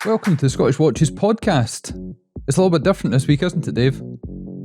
Welcome to the Scottish Watches podcast. It's a little bit different this week, isn't it, Dave?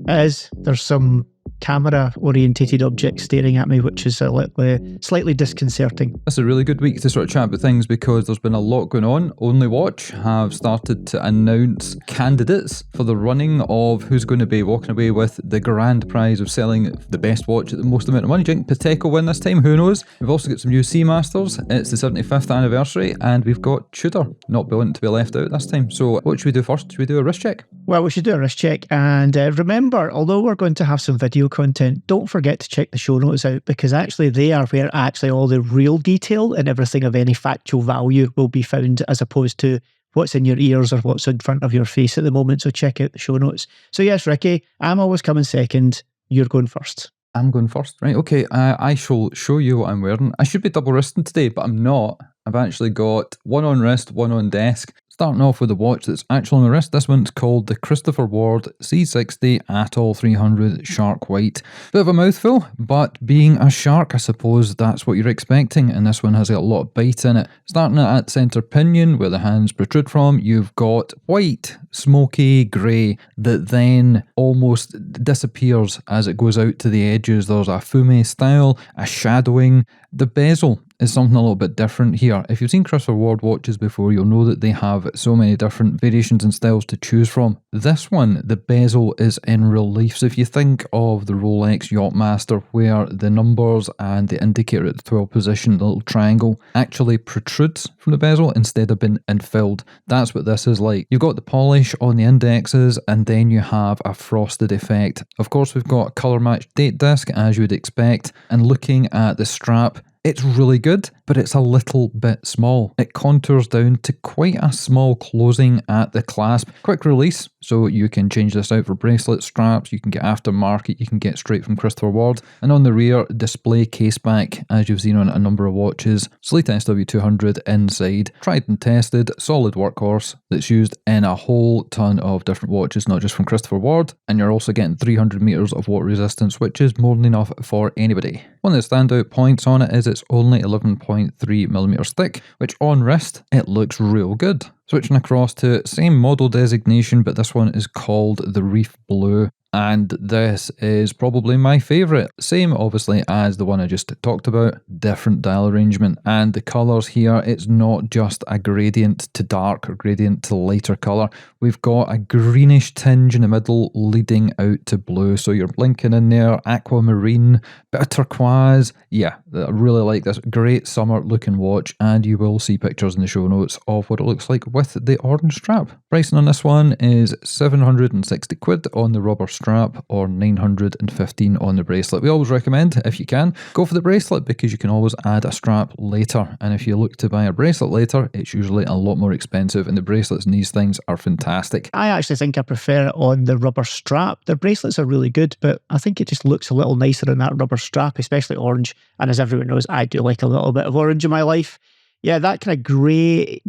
It is. There's some camera-orientated objects staring at me, which is slightly disconcerting. It's a really good week to sort of chat about things because there's been a lot going on. Only Watch have started to announce candidates for the running of who's going to be walking away with the grand prize of selling the best watch at the most amount of money. Do you think Patek will win this time? Who knows? We've also got some new SeaMasters. It's the 75th anniversary, and we've got Tudor not willing to be left out this time. So what should we do first? Should we do a wrist check? Well, we should do a wrist check, and remember, although we're going to have some video content, don't forget to check the show notes out, because actually they are where actually all the real detail and everything of any factual value will be found, as opposed to what's in your ears or what's in front of your face at the moment. So check out the show notes. So yes, Ricky, I'm always coming second. You're going first. I'm going first, right? Okay, I shall show you what I'm wearing. I should be double wristing today, but I'm not. I've actually got one on wrist, one on desk. Starting off with a watch that's actually on the wrist. This one's called the Christopher Ward C60 Atoll 300 Shark White. Bit of a mouthful, but being a shark, I suppose that's what you're expecting, and this one has got a lot of bite in it. Starting at centre pinion, where the hands protrude from, you've got white, smoky grey that then almost disappears as it goes out to the edges. There's a fume style, a shadowing. The bezel is something a little bit different here. If you've seen Christopher Ward watches before, you'll know that they have so many different variations and styles to choose from. This one, the bezel is in relief. So if you think of the Rolex Yachtmaster, where the numbers and the indicator at the 12th position, the little triangle, actually protrudes from the bezel instead of being infilled. That's what this is like. You've got the polish on the indexes, and then you have a frosted effect. Of course, we've got a colour matched date disc, as you would expect, and looking at the strap, it's really good, but it's a little bit small. It contours down to quite a small closing at the clasp. Quick release, so you can change this out for bracelet straps, you can get aftermarket, you can get straight from Christopher Ward. And on the rear, display case back, as you've seen on a number of watches. Sleek SW200 inside. Tried and tested, solid workhorse that's used in a whole ton of different watches, not just from Christopher Ward. And you're also getting 300 metres of water resistance, which is more than enough for anybody. One of the standout points on it is it's only 11.3mm thick, which on wrist, it looks real good. Switching across to same model designation, but this one is called the Reef Blue. And this is probably my favourite. Same, obviously, as the one I just talked about. Different dial arrangement. And the colours here, it's not just a gradient to dark or gradient to lighter colour. We've got a greenish tinge in the middle leading out to blue. So you're blinking in there, aquamarine, bit of turquoise. Yeah, I really like this. Great summer looking watch. And you will see pictures in the show notes of what it looks like with the orange strap. Pricing on this one is 760 quid on the rubber strap, or 915 on the bracelet. We always recommend, if you can, go for the bracelet, because you can always add a strap later, and if you look to buy a bracelet later, it's usually a lot more expensive, and the bracelets in these things are fantastic. I actually think I prefer it on the rubber strap. The bracelets are really good, but I think it just looks a little nicer on that rubber strap, especially orange, and as everyone knows, I do like a little bit of orange in my life. Yeah, that kind of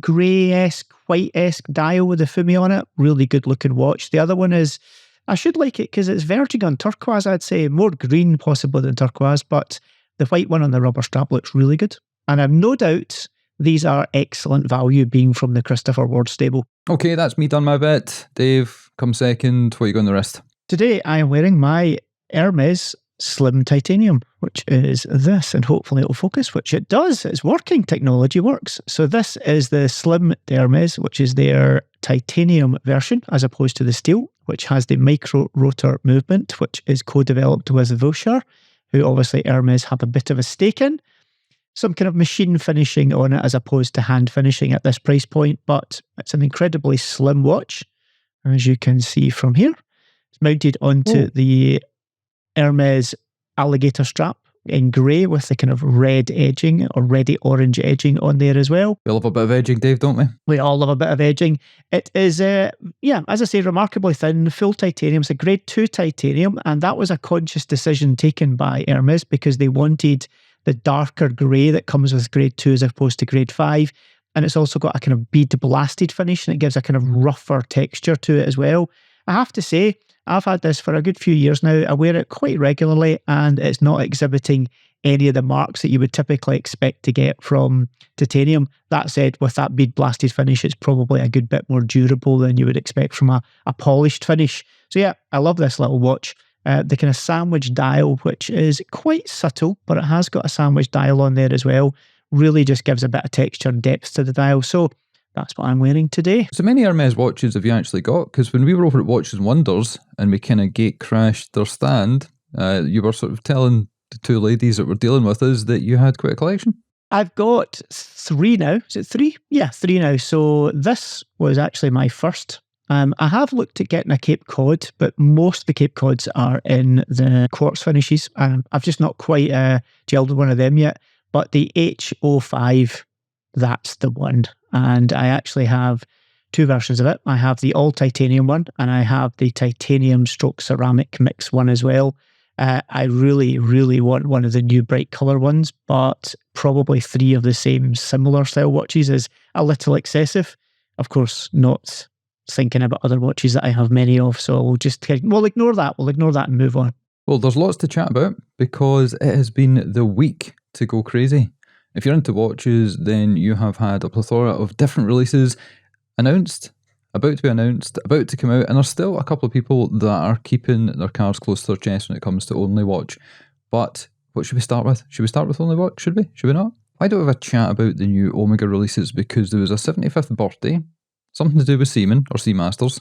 grey-esque, white-esque dial with the fume on it, really good looking watch. The other one is, I should like it because it's verging on turquoise, I'd say. More green possibly than turquoise, but the white one on the rubber strap looks really good. And I've no doubt these are excellent value, being from the Christopher Ward stable. Okay, that's me done my bit. Dave, come second. What are you got on the wrist? Today I am wearing my Hermes Slim Titanium, which is this, and hopefully it'll focus, which it does. It's working. Technology works. So this is the Slim Hermes, which is their titanium version, as opposed to the steel, which has the micro rotor movement, which is co-developed with Vaucher, who obviously Hermes have a bit of a stake in. Some kind of machine finishing on it as opposed to hand finishing at this price point, but it's an incredibly slim watch, as you can see from here. It's mounted onto the Hermes alligator strap in grey with the kind of red edging or reddy orange edging on there as well. We love a bit of edging, Dave, don't we? We all love a bit of edging. It is, as I say, remarkably thin, full titanium. It's a grade 2 titanium, and that was a conscious decision taken by Hermes because they wanted the darker grey that comes with grade 2 as opposed to grade 5. And it's also got a kind of bead blasted finish, and it gives a kind of rougher texture to it as well. I have to say, I've had this for a good few years now. I wear it quite regularly, and it's not exhibiting any of the marks that you would typically expect to get from titanium. That said, with that bead blasted finish, it's probably a good bit more durable than you would expect from a polished finish. So yeah, I love this little watch. The kind of sandwich dial, which is quite subtle, but it has got a sandwich dial on there as well, really just gives a bit of texture and depth to the dial. So that's what I'm wearing today. So many Hermes watches have you actually got? Because when we were over at Watches and Wonders and we kind of gate crashed their stand, you were sort of telling the two ladies that were dealing with us that you had quite a collection. I've got 3 now. Is it 3? Yeah, 3 now. So this was actually my first. I have looked at getting a Cape Cod, but most of the Cape Cods are in the quartz finishes. I've just not quite gelled with one of them yet. But the H05, that's the one. And I actually have 2 versions of it. I have the all titanium one, and I have the titanium stroke ceramic mix one as well. I really, really want one of the new bright colour ones, but probably 3 of the same similar style watches is a little excessive. Of course, not thinking about other watches that I have many of, so we'll ignore that. We'll ignore that and move on. Well, there's lots to chat about because it has been the week to go crazy. If you're into watches, then you have had a plethora of different releases announced, about to be announced, about to come out, and there's still a couple of people that are keeping their cards close to their chest when it comes to Only Watch. But what should we start with? Should we start with Only Watch? Should we? Should we not? Why don't we have a chat about the new Omega releases? Because there was a 75th birthday, something to do with Seaman or SeaMasters,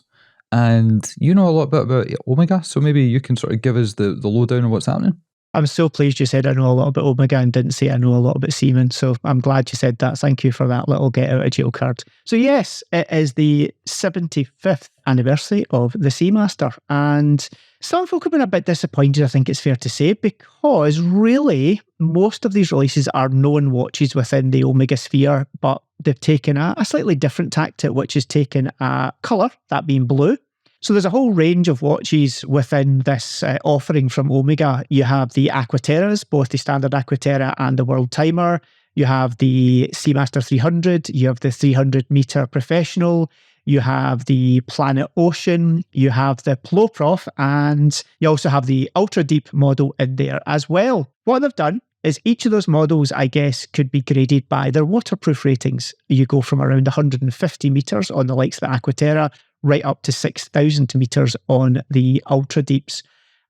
and you know a lot about Omega, so maybe you can sort of give us the lowdown on what's happening. I'm so pleased you said I know a lot about Omega and didn't say I know a lot about Seaman, so I'm glad you said that. Thank you for that little get out of jail card. So yes, it is the 75th anniversary of the SeaMaster, and some folk have been a bit disappointed, I think it's fair to say, because really most of these releases are known watches within the Omega sphere, but they've taken a slightly different tack to it, which is taken a colour, that being blue. So there's a whole range of watches within this offering from Omega. You have the Aquaterras, both the standard Aquaterra and the World Timer. You have the SeaMaster 300. You have the 300 meter Professional. You have the Planet Ocean. You have the Ploprof, and you also have the Ultra Deep model in there as well. What they've done is each of those models, I guess, could be graded by their waterproof ratings. You go from around 150 meters on the likes of the Aquaterra, right up to 6,000 meters on the Ultra Deeps.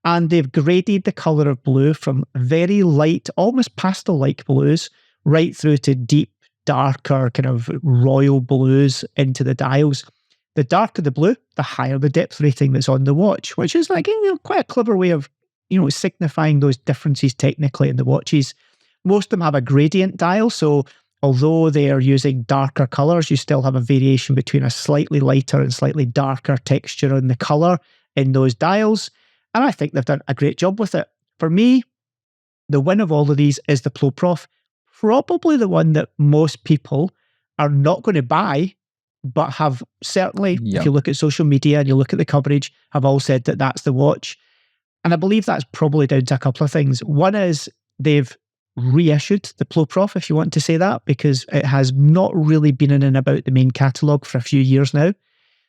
And they've graded the colour of blue from very light, almost pastel-like blues, right through to deep, darker, kind of royal blues into the dials. The darker the blue, the higher the depth rating that's on the watch, which is like, quite a clever way of, signifying those differences technically in the watches. Most of them have a gradient dial, so although they are using darker colours, you still have a variation between a slightly lighter and slightly darker texture in the colour in those dials. And I think they've done a great job with it. For me, the win of all of these is the Ploprof. Probably the one that most people are not going to buy, but have certainly, if you look at social media and you look at the coverage, have all said that that's the watch. And I believe that's probably down to a couple of things. One is they've reissued the Ploprof, if you want to say that, because it has not really been in and about the main catalogue for a few years now.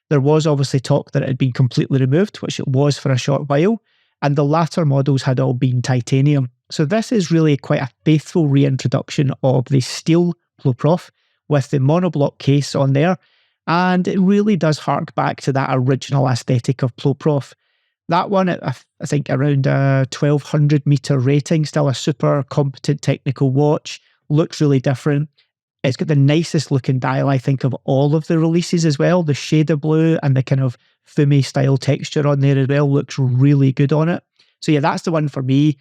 There was obviously talk that it had been completely removed, which it was for a short while, and the latter models had all been titanium. So this is really quite a faithful reintroduction of the steel Ploprof with the monoblock case on there, and it really does hark back to that original aesthetic of Ploprof. That one, I think around a 1200 meter rating, still a super competent technical watch, looks really different. It's got the nicest looking dial, I think, of all of the releases as well. The shade of blue and the kind of fumé style texture on there as well looks really good on it. So yeah, that's the one for me.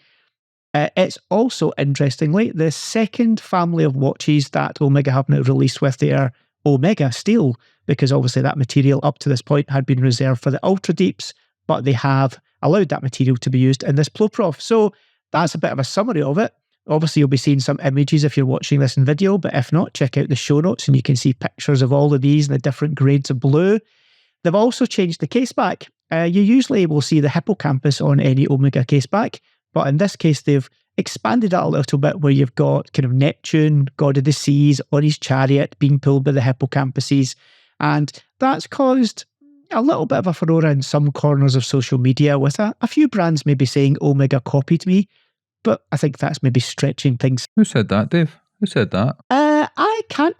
It's also, interestingly, the second family of watches that Omega have now released with their Omega steel, because obviously that material up to this point had been reserved for the Ultra Deeps, but they have allowed that material to be used in this Ploprof. So that's a bit of a summary of it. Obviously, you'll be seeing some images if you're watching this in video, but if not, check out the show notes and you can see pictures of all of these and the different grades of blue. They've also changed the case back. You usually will see the hippocampus on any Omega case back, but in this case, they've expanded that a little bit where you've got kind of Neptune, god of the seas, on his chariot being pulled by the hippocampuses. And that's caused a little bit of a furore in some corners of social media, with a few brands maybe saying Omega copied me. but I think that's maybe stretching things. Who said that, Dave? Who said that? I can't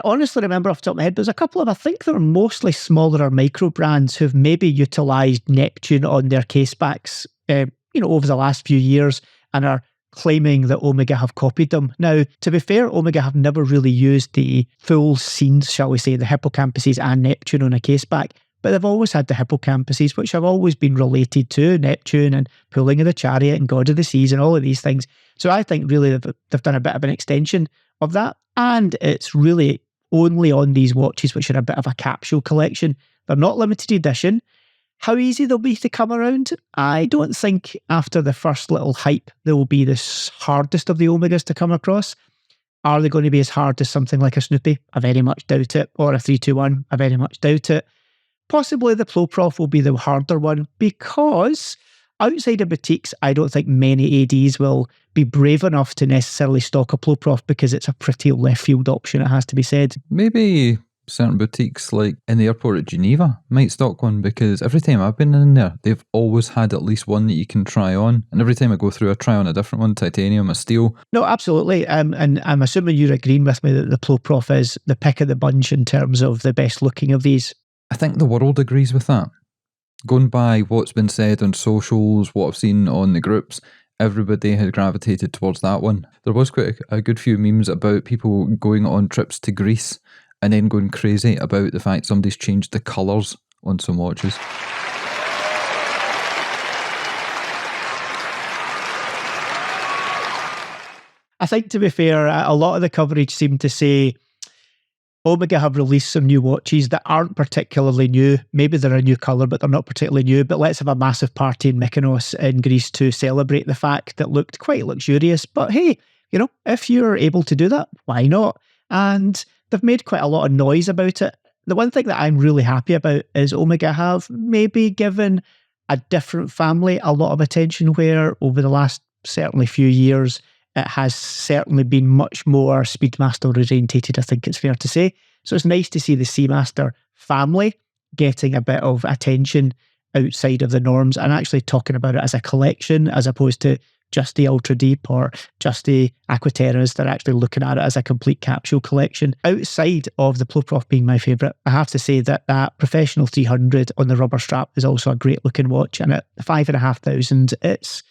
honestly remember off the top of my head, but there's a couple of, I think they're mostly smaller or micro brands who've maybe utilised Neptune on their casebacks, over the last few years and are claiming that Omega have copied them. Now, to be fair, Omega have never really used the full scenes, shall we say, the hippocampuses and Neptune on a caseback, but they've always had the hippocampuses, which have always been related to Neptune and Pulling of the Chariot and God of the Seas and all of these things. So I think really they've done a bit of an extension of that. And it's really only on these watches, which are a bit of a capsule collection. They're not limited edition. How easy they'll be to come around? I don't think after the first little hype, they will be the hardest of the Omegas to come across. Are they going to be as hard as something like a Snoopy? I very much doubt it. Or a 321? I very much doubt it. Possibly the Ploprof will be the harder one because outside of boutiques, I don't think many ADs will be brave enough to necessarily stock a Ploprof because it's a pretty left field option, it has to be said. Maybe certain boutiques like in the airport at Geneva might stock one, because every time I've been in there, they've always had at least one that you can try on. And every time I go through, I try on a different one, titanium, a steel. No, absolutely. And I'm assuming you're agreeing with me that the Ploprof is the pick of the bunch in terms of the best looking of these. I think the world agrees with that. Going by what's been said on socials, what I've seen on the groups, everybody had gravitated towards that one. There was quite a good few memes about people going on trips to Greece and then going crazy about the fact somebody's changed the colours on some watches. I think, to be fair, a lot of the coverage seemed to say Omega have released some new watches that aren't particularly new. Maybe they're a new colour, but they're not particularly new. But let's have a massive party in Mykonos in Greece to celebrate the fact that looked quite luxurious. But hey, if you're able to do that, why not? And they've made quite a lot of noise about it. The one thing that I'm really happy about is Omega have maybe given a different family a lot of attention, where over the last certainly few years, it has certainly been much more SeaMaster orientated, I think it's fair to say. So it's nice to see the SeaMaster family getting a bit of attention outside of the norms and actually talking about it as a collection, as opposed to just the Ultra Deep or just the Aquaterras. They're actually looking at it as a complete capsule collection. Outside of the Ploprof being my favourite, I have to say that Professional 300 on the rubber strap is also a great looking watch, and at $5,500, it's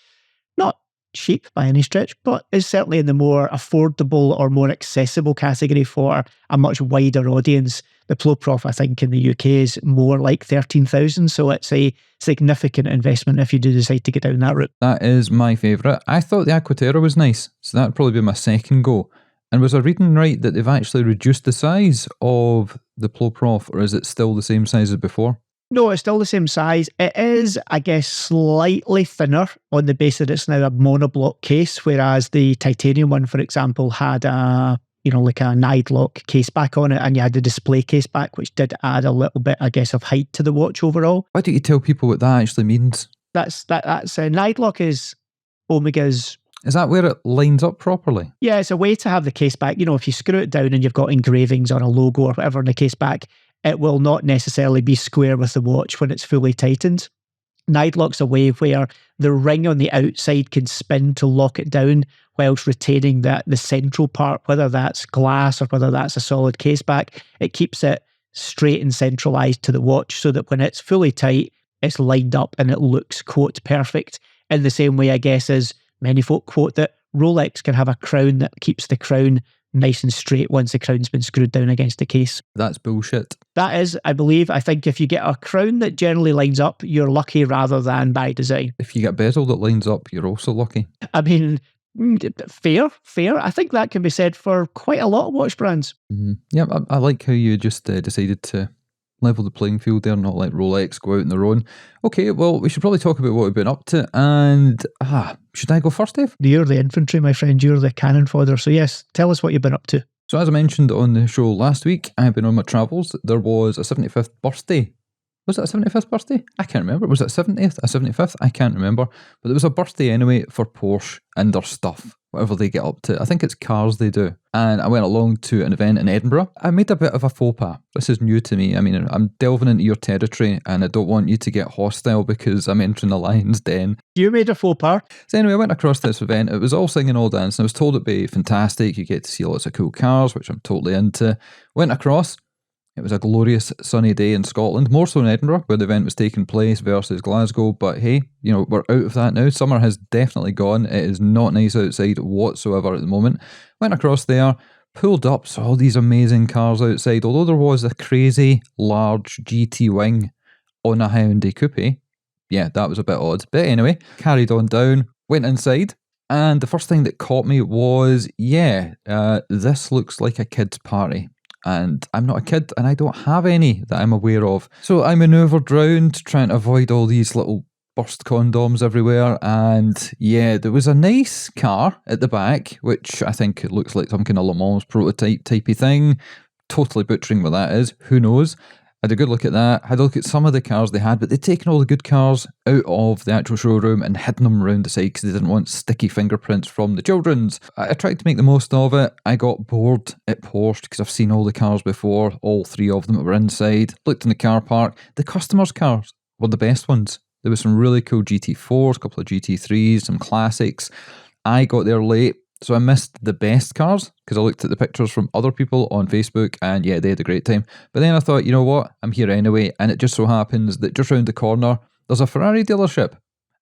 not cheap by any stretch, but is certainly in the more affordable or more accessible category for a much wider audience. The Ploprof, I think, in the UK is more like 13,000, so it's a significant investment if you do decide to get down that route. That is my favourite. I thought the Aquaterra was nice, so that'd probably be my second go. And was I reading right that they've actually reduced the size of the Ploprof, or is it still the same size as before? No, it's still the same size. It is, I guess, slightly thinner on the basis that it's now a monoblock case, whereas the titanium one, for example, had like a Nidelock case back on it, and you had the display case back, which did add a little bit, I guess, of height to the watch overall. Why don't you tell people what that actually means? That's Nidelock is Omega's. Is that where it lines up properly? Yeah, it's a way to have the case back. If you screw it down and you've got engravings or a logo or whatever in the case back, it will not necessarily be square with the watch when it's fully tightened. Nidelock's a way where the ring on the outside can spin to lock it down whilst retaining the central part, whether that's glass or whether that's a solid case back. It keeps it straight and centralised to the watch so that when it's fully tight, it's lined up and it looks, quote, perfect. In the same way, I guess, as many folk quote that Rolex can have a crown that keeps the crown nice and straight once the crown's been screwed down against the case. That's bullshit. That is, I believe. I think if you get a crown that generally lines up, you're lucky rather than by design. If you get bezel that lines up, you're also lucky. I mean, fair. I think that can be said for quite a lot of watch brands. Mm-hmm. Yeah, I like how you just decided to level the playing field there, not let Rolex go out on their own. Okay, well, we should probably talk about what we've been up to. And, should I go first, Dave? You're the infantry, my friend. You're the cannon fodder. So yes, tell us what you've been up to. So as I mentioned on the show last week, I've been on my travels. There was a 75th birthday. Was it a 75th birthday? I can't remember. Was it 70th? A 75th? I can't remember. But there was a birthday anyway for Porsche and their stuff. whatever they get up to. I think it's cars they do. And I went along to an event in Edinburgh. I made a bit of a faux pas. This is new to me. I mean, I'm delving into your territory and I don't want you to get hostile because I'm entering the lion's den. You made a faux pas. So anyway, I went across this event. It was all singing, all dancing. I was told it'd be fantastic. You get to see lots of cool cars, which I'm totally into. Went across. It was a glorious sunny day in Scotland, more so in Edinburgh, where the event was taking place versus Glasgow. But hey, we're out of that now. Summer has definitely gone. It is not nice outside whatsoever at the moment. Went across there, pulled up, saw all these amazing cars outside. Although there was a crazy large GT wing on a Hyundai Coupe. Yeah, that was a bit odd. But anyway, carried on down, went inside. And the first thing that caught me was, this looks like a kid's party. And I'm not a kid and I don't have any that I'm aware of. So I manoeuvred round trying to avoid all these little burst condoms everywhere. And yeah, there was a nice car at the back, which I think it looks like some kind of Le Mans prototype typey thing. Totally butchering what that is. Who knows? I had a good look at that, had a look at some of the cars they had, but they'd taken all the good cars out of the actual showroom and hidden them around the side because they didn't want sticky fingerprints from the children's. I tried to make the most of it. I got bored at Porsche because I've seen all the cars before, all three of them that were inside. Looked in the car park. The customers' cars were the best ones. There was some really cool GT4s, a couple of GT3s, some classics. I got there late. So I missed the best cars because I looked at the pictures from other people on Facebook and yeah, they had a great time. But then I thought, you know what? I'm here anyway. And it just so happens that just round the corner, there's a Ferrari dealership.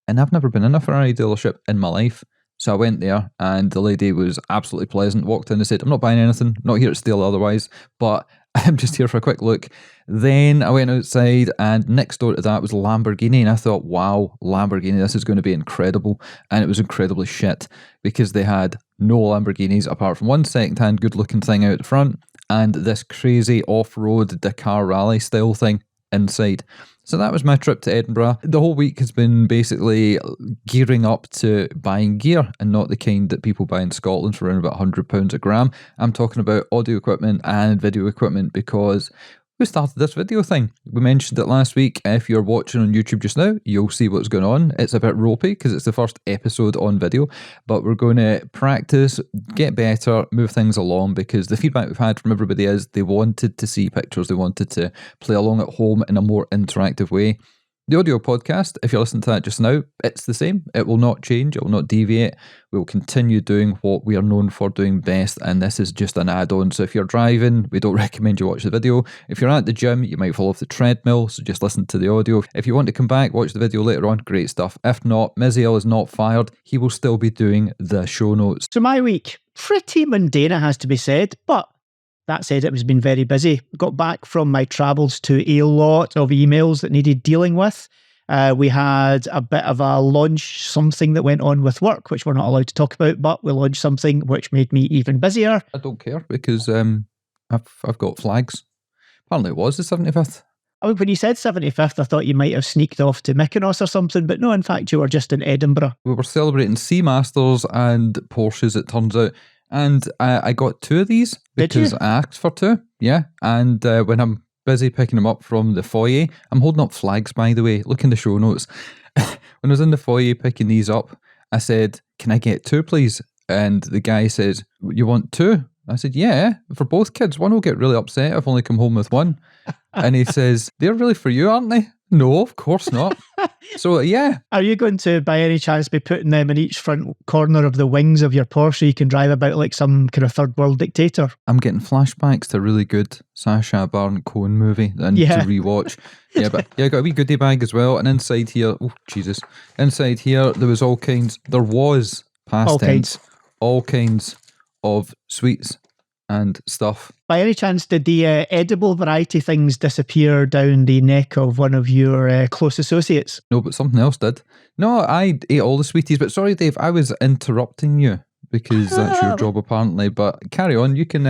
And I've never been in a Ferrari dealership in my life. So I went there and the lady was absolutely pleasant. Walked in and said, I'm not buying anything. Not here to steal otherwise. But I'm just here for a quick look. Then I went outside and next door to that was Lamborghini. And I thought, wow, Lamborghini, this is going to be incredible. And it was incredibly shit because they had no Lamborghinis apart from one second-hand good-looking thing out the front and this crazy off-road Dakar rally style thing inside. So that was my trip to Edinburgh. The whole week has been basically gearing up to buying gear and not the kind that people buy in Scotland for around about £100 a gram. I'm talking about audio equipment and video equipment because we started this video thing. We mentioned it last week. If you're watching on YouTube just now, you'll see what's going on. It's a bit ropey because it's the first episode on video, but we're going to practice, get better, move things along because the feedback we've had from everybody is they wanted to see pictures, they wanted to play along at home in a more interactive way. The audio podcast, if you're listening to that just now, it's the same. It will not change. It will not deviate. We will continue doing what we are known for doing best, and this is just an add-on. So if you're driving, we don't recommend you watch the video. If you're at the gym, you might fall off the treadmill, so just listen to the audio. If you want to come back, watch the video later on, great stuff. If not, Miziel is not fired. He will still be doing the show notes. So my week, pretty mundane, it has to be said, but that said, it has been very busy. Got back from my travels to a lot of emails that needed dealing with. We had a bit of a launch, something that went on with work, which we're not allowed to talk about, but we launched something which made me even busier. I don't care because I've got flags. Apparently it was the 75th. I mean, when you said 75th, I thought you might have sneaked off to Mykonos or something, but no, in fact, you were just in Edinburgh. We were celebrating SeaMasters and Porsches, it turns out. And I got two of these because I asked for two. Yeah. And when I'm busy picking them up from the foyer, I'm holding up flags, by the way. Look in the show notes. When I was in the foyer picking these up, I said, can I get two, please? And the guy says, you want two? I said, yeah, for both kids. One will get really upset if I only come home with one. And he says, they're really for you, aren't they? No, of course not. So, yeah. Are you going to, by any chance, be putting them in each front corner of the wings of your Porsche so you can drive about like some kind of third world dictator? I'm getting flashbacks to a really good Sacha Baron Cohen movie that I need to rewatch. Yeah, but yeah, I got a wee goodie bag as well. And inside here, oh, Jesus. Inside here, there was all kinds of sweets and stuff. By any chance, did the edible variety things disappear down the neck of one of your close associates? No, but something else did. No, I ate all the sweeties, but sorry, Dave, I was interrupting you because that's your job apparently, but carry on, you can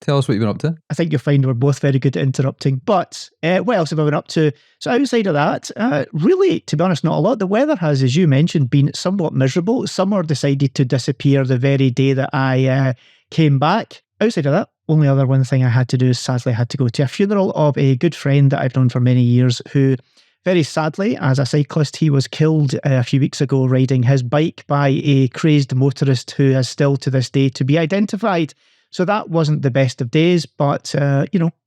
tell us what you've been up to. I think you'll find we're both very good at interrupting, but what else have I been up to? So outside of that, really, to be honest, not a lot. The weather has, as you mentioned, been somewhat miserable. Summer decided to disappear the very day that I came back. Outside of that, only other one thing I had to do is sadly I had to go to a funeral of a good friend that I've known for many years who Very sadly, as a cyclist, he was killed a few weeks ago riding his bike by a crazed motorist who is still to this day to be identified. So that wasn't the best of days, but,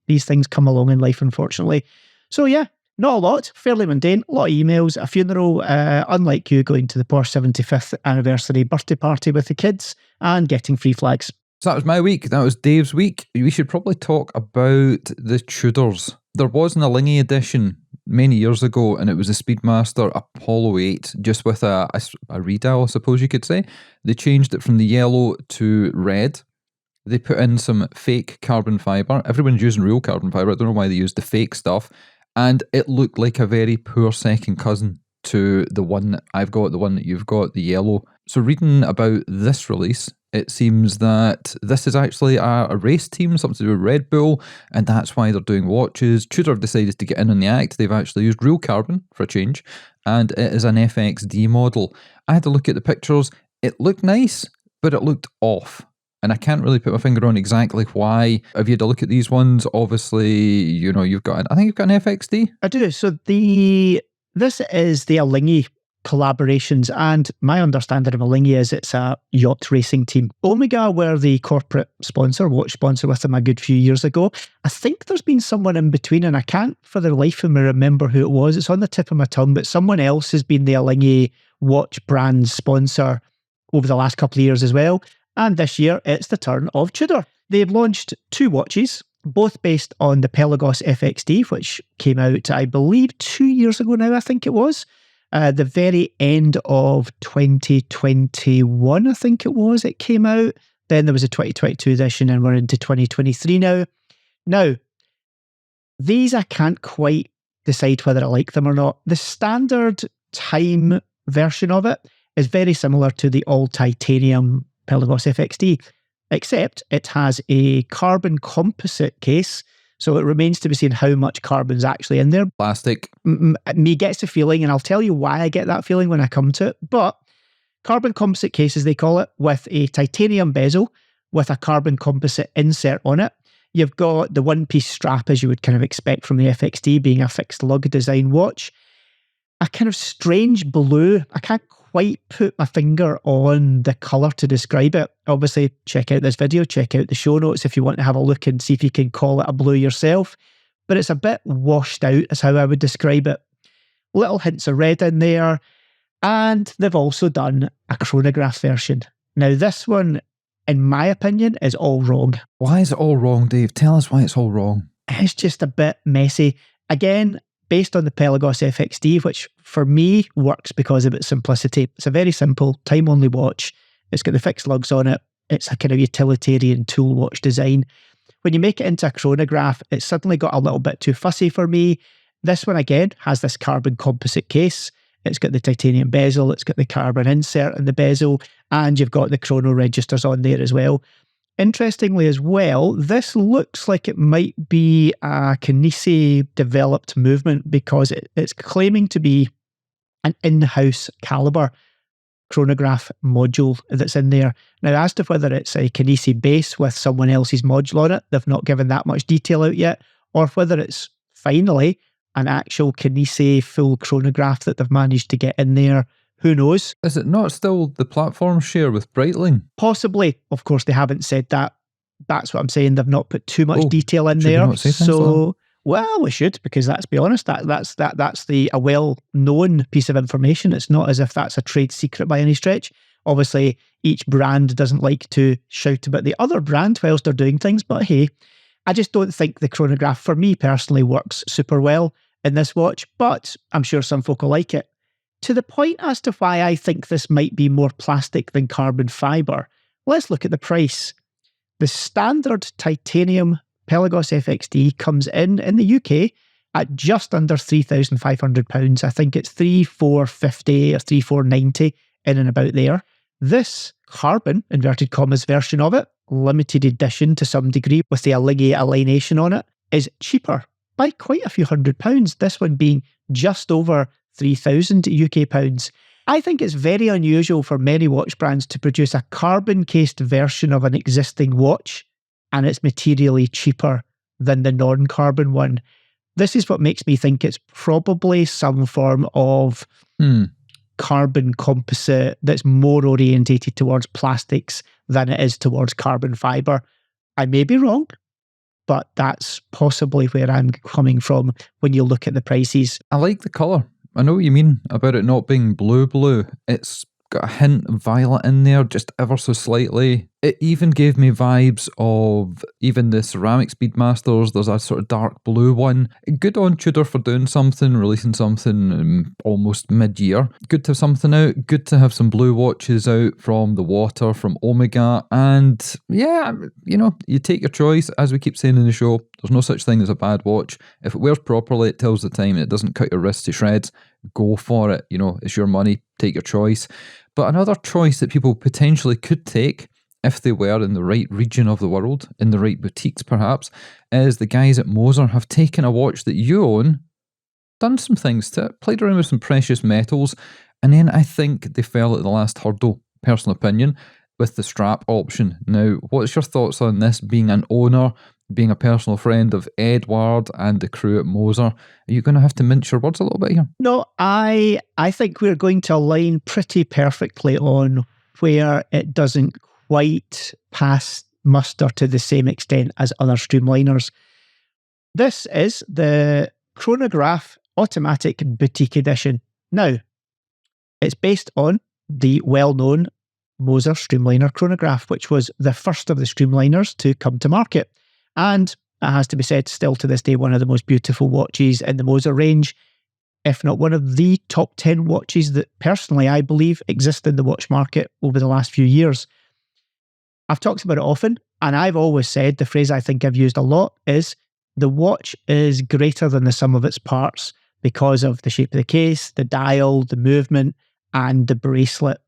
these things come along in life, unfortunately. So yeah, not a lot, fairly mundane, a lot of emails, a funeral, unlike you going to the Porsche 75th anniversary birthday party with the kids and getting free flags. So that was my week. That was Dave's week. We should probably talk about the Tudors. There was an Alinghi edition many years ago, and it was a SeaMaster Apollo 8, just with a redial, I suppose you could say. They changed it from the yellow to red. They put in some fake carbon fibre. Everyone's using real carbon fibre. I don't know why they used the fake stuff. And it looked like a very poor second cousin to the one that I've got, the one that you've got, the yellow. So reading about this release, it seems that this is actually a race team, something to do with Red Bull, and that's why they're doing watches. Tudor decided to get in on the act. They've actually used real carbon for a change, and it is an FXD model. I had to look at the pictures. It looked nice, but it looked off. And I can't really put my finger on exactly why. Have you had a look at these ones? Obviously, you've got, I think you've got an FXD. I do. So this is the Alinghi collaborations, and my understanding of Alinghi is it's a yacht racing team. Omega were the corporate sponsor, watch sponsor with them a good few years ago. I think there's been someone in between, and I can't for the life of me remember who it was. It's on the tip of my tongue, but someone else has been the Alinghi watch brand sponsor over the last couple of years as well. And this year, it's the turn of Tudor. They've launched 2 watches, both based on the Pelagos FXD, which came out, I believe, 2 years ago now, I think it was. The very end of 2021, I think it was, it came out. Then there was a 2022 edition, and we're into 2023 now. Now, these I can't quite decide whether I like them or not. The standard time version of it is very similar to the all-titanium Pelagos FXD, except it has a carbon composite case, so it remains to be seen how much carbon's actually in there. Plastic. Me gets the feeling, and I'll tell you why I get that feeling when I come to it, but carbon composite case, as they call it, with a titanium bezel with a carbon composite insert on it. You've got the one-piece strap, as you would kind of expect from the FXD, being a fixed lug design watch. A kind of strange blue. I can't quite put my finger on the colour to describe it. Obviously, check out this video, check out the show notes if you want to have a look and see if you can call it a blue yourself. But it's a bit washed out, is how I would describe it. Little hints of red in there. And they've also done a chronograph version. Now, this one, in my opinion, is all wrong. Why is it all wrong, Dave? Tell us why it's all wrong. It's just a bit messy. Again, based on the Pelagos FXD, which for me works because of its simplicity. It's a very simple time-only watch. It's got the fixed lugs on it. It's a kind of utilitarian tool watch design. When you make it into a chronograph, it's suddenly got a little bit too fussy for me. This one, again, has this carbon composite case. It's got the titanium bezel. It's got the carbon insert in the bezel. And you've got the chrono registers on there as well. Interestingly as well, this looks like it might be a Kinesi-developed movement because it's claiming to be an in-house caliber chronograph module that's in there. Now, as to whether it's a Kinesi base with someone else's module on it, they've not given that much detail out yet, or whether it's finally an actual Kinesi full chronograph that they've managed to get in there. Who knows? Is it not still the platform share with Breitling? Possibly. Of course, they haven't said that. That's what I'm saying. They've not put too much detail in there. So, well, we should, because let's be honest, that's a well-known piece of information. It's not as if that's a trade secret by any stretch. Obviously, each brand doesn't like to shout about the other brand whilst they're doing things, but hey, I just don't think the chronograph, for me personally, works super well in this watch, but I'm sure some folk will like it. To the point as to why I think this might be more plastic than carbon fibre, let's look at the price. The standard titanium Pelagos FXD comes in the UK at just under £3,500. I think it's 3,450 or 3,490 in and about there. This carbon, inverted commas, version of it, limited edition to some degree with the Alinghi alignation on it, is cheaper by quite a few £100. This one being just over 3,000 UK pounds. I think it's very unusual for many watch brands to produce a carbon-cased version of an existing watch, and it's materially cheaper than the non-carbon one. this is what makes me think it's probably some form of carbon composite that's more orientated towards plastics than it is towards carbon fiber. I may be wrong, but that's possibly where I'm coming from when you look at the prices. I like the colour. I know what you mean about it not being blue. It's got a hint of violet in there, just ever so slightly. It even gave me vibes of even the ceramic Speedmasters. There's a sort of dark blue one. Good on Tudor for doing something, releasing something almost mid-year. Good to have something out. Good to have some blue watches out from the water, from Omega. And yeah, you take your choice. As we keep saying in the show, there's no such thing as a bad watch. If it wears properly, it tells the time, and it doesn't cut your wrists to shreds, go for it. It's your money. Take your choice. But another choice that people potentially could take, if they were in the right region of the world, in the right boutiques perhaps, is the guys at Moser have taken a watch that you own, done some things to it, played around with some precious metals, and then I think they fell at the last hurdle, personal opinion, with the strap option. Now, what's your thoughts on this, being an owner, being a personal friend of Edward and the crew at Moser? Are you going to have to mince your words a little bit here? No, I think we're going to align pretty perfectly on where it doesn't quite pass muster to the same extent as other streamliners. This is the Chronograph Automatic Boutique Edition. Now, it's based on the well-known Moser Streamliner chronograph, which was the first of the streamliners to come to market. And it has to be said, still to this day, one of the most beautiful watches in the Moser range, if not one of the top 10 watches that personally I believe exist in the watch market over the last few years. I've talked about it often, and I've always said, the phrase I think I've used a lot is, the watch is greater than the sum of its parts because of the shape of the case, the dial, the movement, and the bracelet.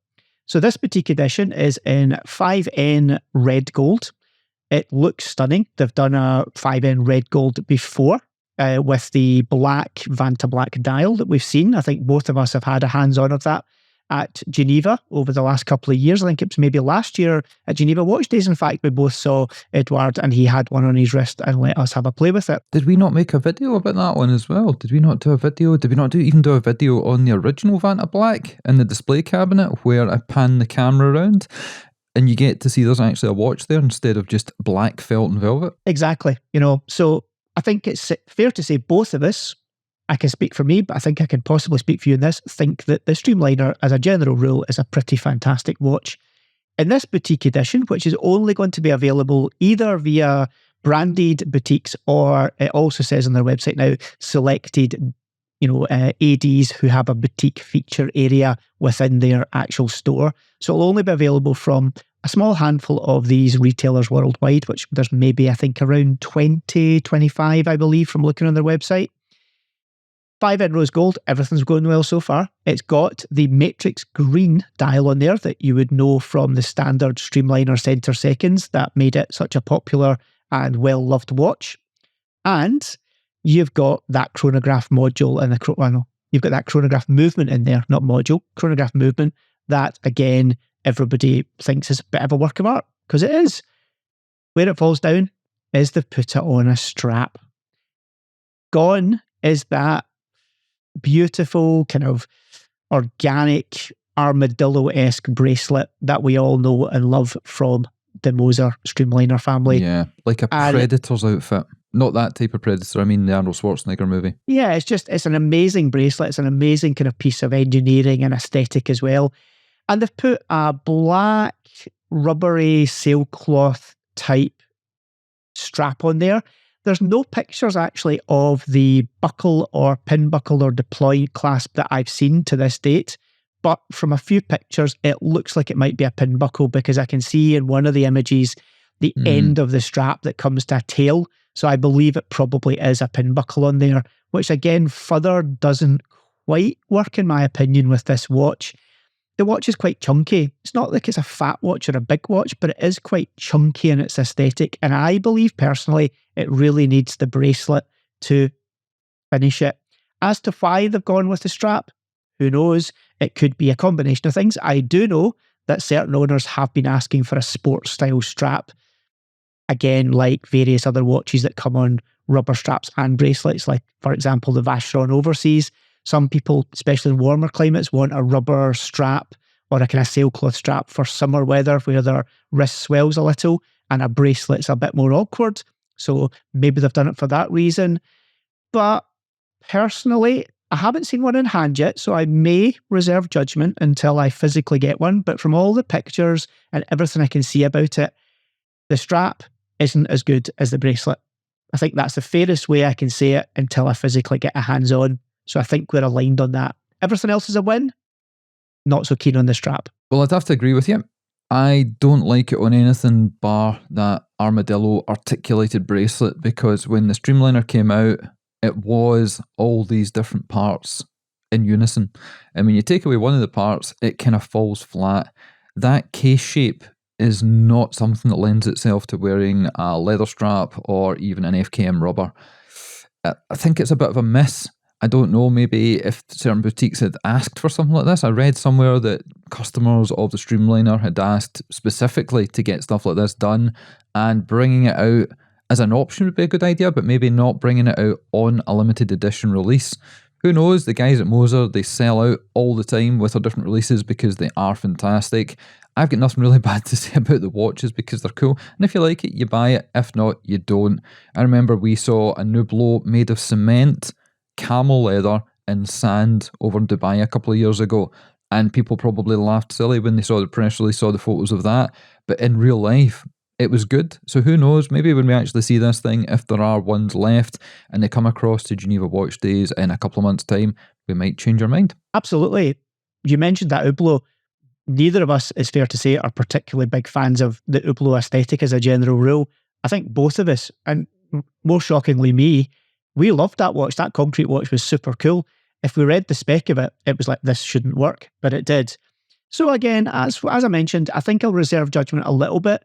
So this boutique edition is in 5N red gold. It looks stunning. They've done a 5N red gold before with the black Vanta Black dial that we've seen. I think both of us have had a hands-on of that at Geneva over the last couple of years. I think it was maybe last year at Geneva Watch Days. In fact, we both saw Edward and he had one on his wrist and let us have a play with it. Did we not make a video about that one as well? Did we not do a video? Did we not even do a video on the original Vanta Black in the display cabinet where I pan the camera around and you get to see there's actually a watch there instead of just black felt and velvet? Exactly. So I think it's fair to say both of us, I can speak for me, but I think I can possibly speak for you in this, think that the Streamliner, as a general rule, is a pretty fantastic watch. In this boutique edition, which is only going to be available either via branded boutiques, or it also says on their website now, selected ADs who have a boutique feature area within their actual store. So it'll only be available from a small handful of these retailers worldwide, which there's maybe, I think, around 20, 25, I believe, from looking on their website. 5N rose gold, everything's going well so far. It's got the matrix green dial on there that you would know from the standard Streamliner center seconds that made it such a popular and well-loved watch. And you've got that chronograph module and you've got that chronograph movement in there, not module, chronograph movement that, again, everybody thinks is a bit of a work of art, because it is. Where it falls down is they've put it on a strap. Gone is that beautiful kind of organic armadillo-esque bracelet that we all know and love from the Moser Streamliner family. Yeah, like a Predator's outfit. Not that type of Predator, I mean the Arnold Schwarzenegger movie. Yeah, it's an amazing bracelet. It's an amazing kind of piece of engineering and aesthetic as well. And they've put a black rubbery sailcloth type strap on there. There's no pictures actually of the buckle or pin buckle or deploy clasp that I've seen to this date, but from a few pictures, it looks like it might be a pin buckle, because I can see in one of the images the end of the strap that comes to a tail. So I believe it probably is a pin buckle on there, which again, further doesn't quite work in my opinion with this watch. The watch is quite chunky. It's not like it's a fat watch or a big watch, but it is quite chunky in its aesthetic. And I believe personally, it really needs the bracelet to finish it. As to why they've gone with the strap, who knows? It could be a combination of things. I do know that certain owners have been asking for a sports style strap. Again, like various other watches that come on rubber straps and bracelets, like, for example, the Vacheron Overseas. Some people, especially in warmer climates, want a rubber strap or a kind of sailcloth strap for summer weather where their wrist swells a little and a bracelet's a bit more awkward. So maybe they've done it for that reason. But personally, I haven't seen one in hand yet, so I may reserve judgment until I physically get one. But from all the pictures and everything I can see about it, the strap isn't as good as the bracelet. I think that's the fairest way I can say it until I physically get a hands-on. So I think we're aligned on that. Everything else is a win. Not so keen on the strap. Well, I'd have to agree with you. I don't like it on anything bar that armadillo articulated bracelet, because when the Streamliner came out, it was all these different parts in unison. And when you take away one of the parts, it kind of falls flat. That case shape is not something that lends itself to wearing a leather strap or even an FKM rubber. I think it's a bit of a miss. I don't know, maybe if certain boutiques had asked for something like this. I read somewhere that customers of the Streamliner had asked specifically to get stuff like this done, and bringing it out as an option would be a good idea, but maybe not bringing it out on a limited edition release. Who knows? The guys at Moser, they sell out all the time with their different releases because they are fantastic. I've got nothing really bad to say about the watches because they're cool. And if you like it, you buy it. If not, you don't. I remember we saw a Nublo made of cement, camel leather and sand over in Dubai a couple of years ago, and people probably laughed silly when they saw the press release, saw the photos of that, but in real life it was good. So who knows, maybe when we actually see this thing, if there are ones left and they come across to Geneva Watch Days in a couple of months' time, we might change our mind. Absolutely. You mentioned that Hublot. Neither of us, it's fair to say, are particularly big fans of the Hublot aesthetic as a general rule. I think both of us, and more shockingly me, we loved that watch. That concrete watch was super cool. If we read the spec of it, it was like, this shouldn't work, but it did. So again, as I mentioned, I think I'll reserve judgment a little bit.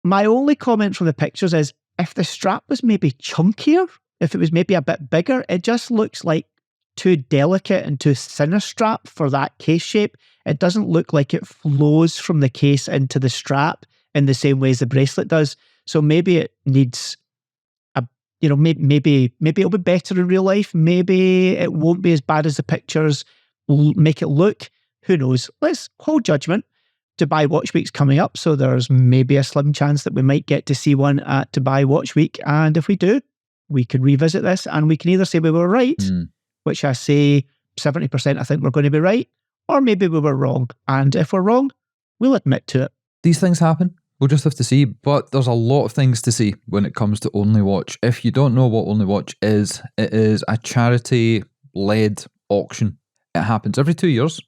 My only comment from the pictures is, if the strap was maybe chunkier, if it was maybe a bit bigger, it just looks like too delicate and too thin a strap for that case shape. It doesn't look like it flows from the case into the strap in the same way as the bracelet does. So maybe it needs maybe it'll be better in real life. Maybe it won't be as bad as the pictures make it look. Who knows? Let's hold judgment. Dubai Watch Week's coming up, so there's maybe a slim chance that we might get to see one at Dubai Watch Week. And if we do, we can revisit this and we can either say we were right, which I say 70% I think we're going to be right, or maybe we were wrong. And if we're wrong, we'll admit to it. These things happen. We'll just have to see, but there's a lot of things to see when it comes to Only Watch. If you don't know what Only Watch is, it is a charity-led auction. It happens every 2 years.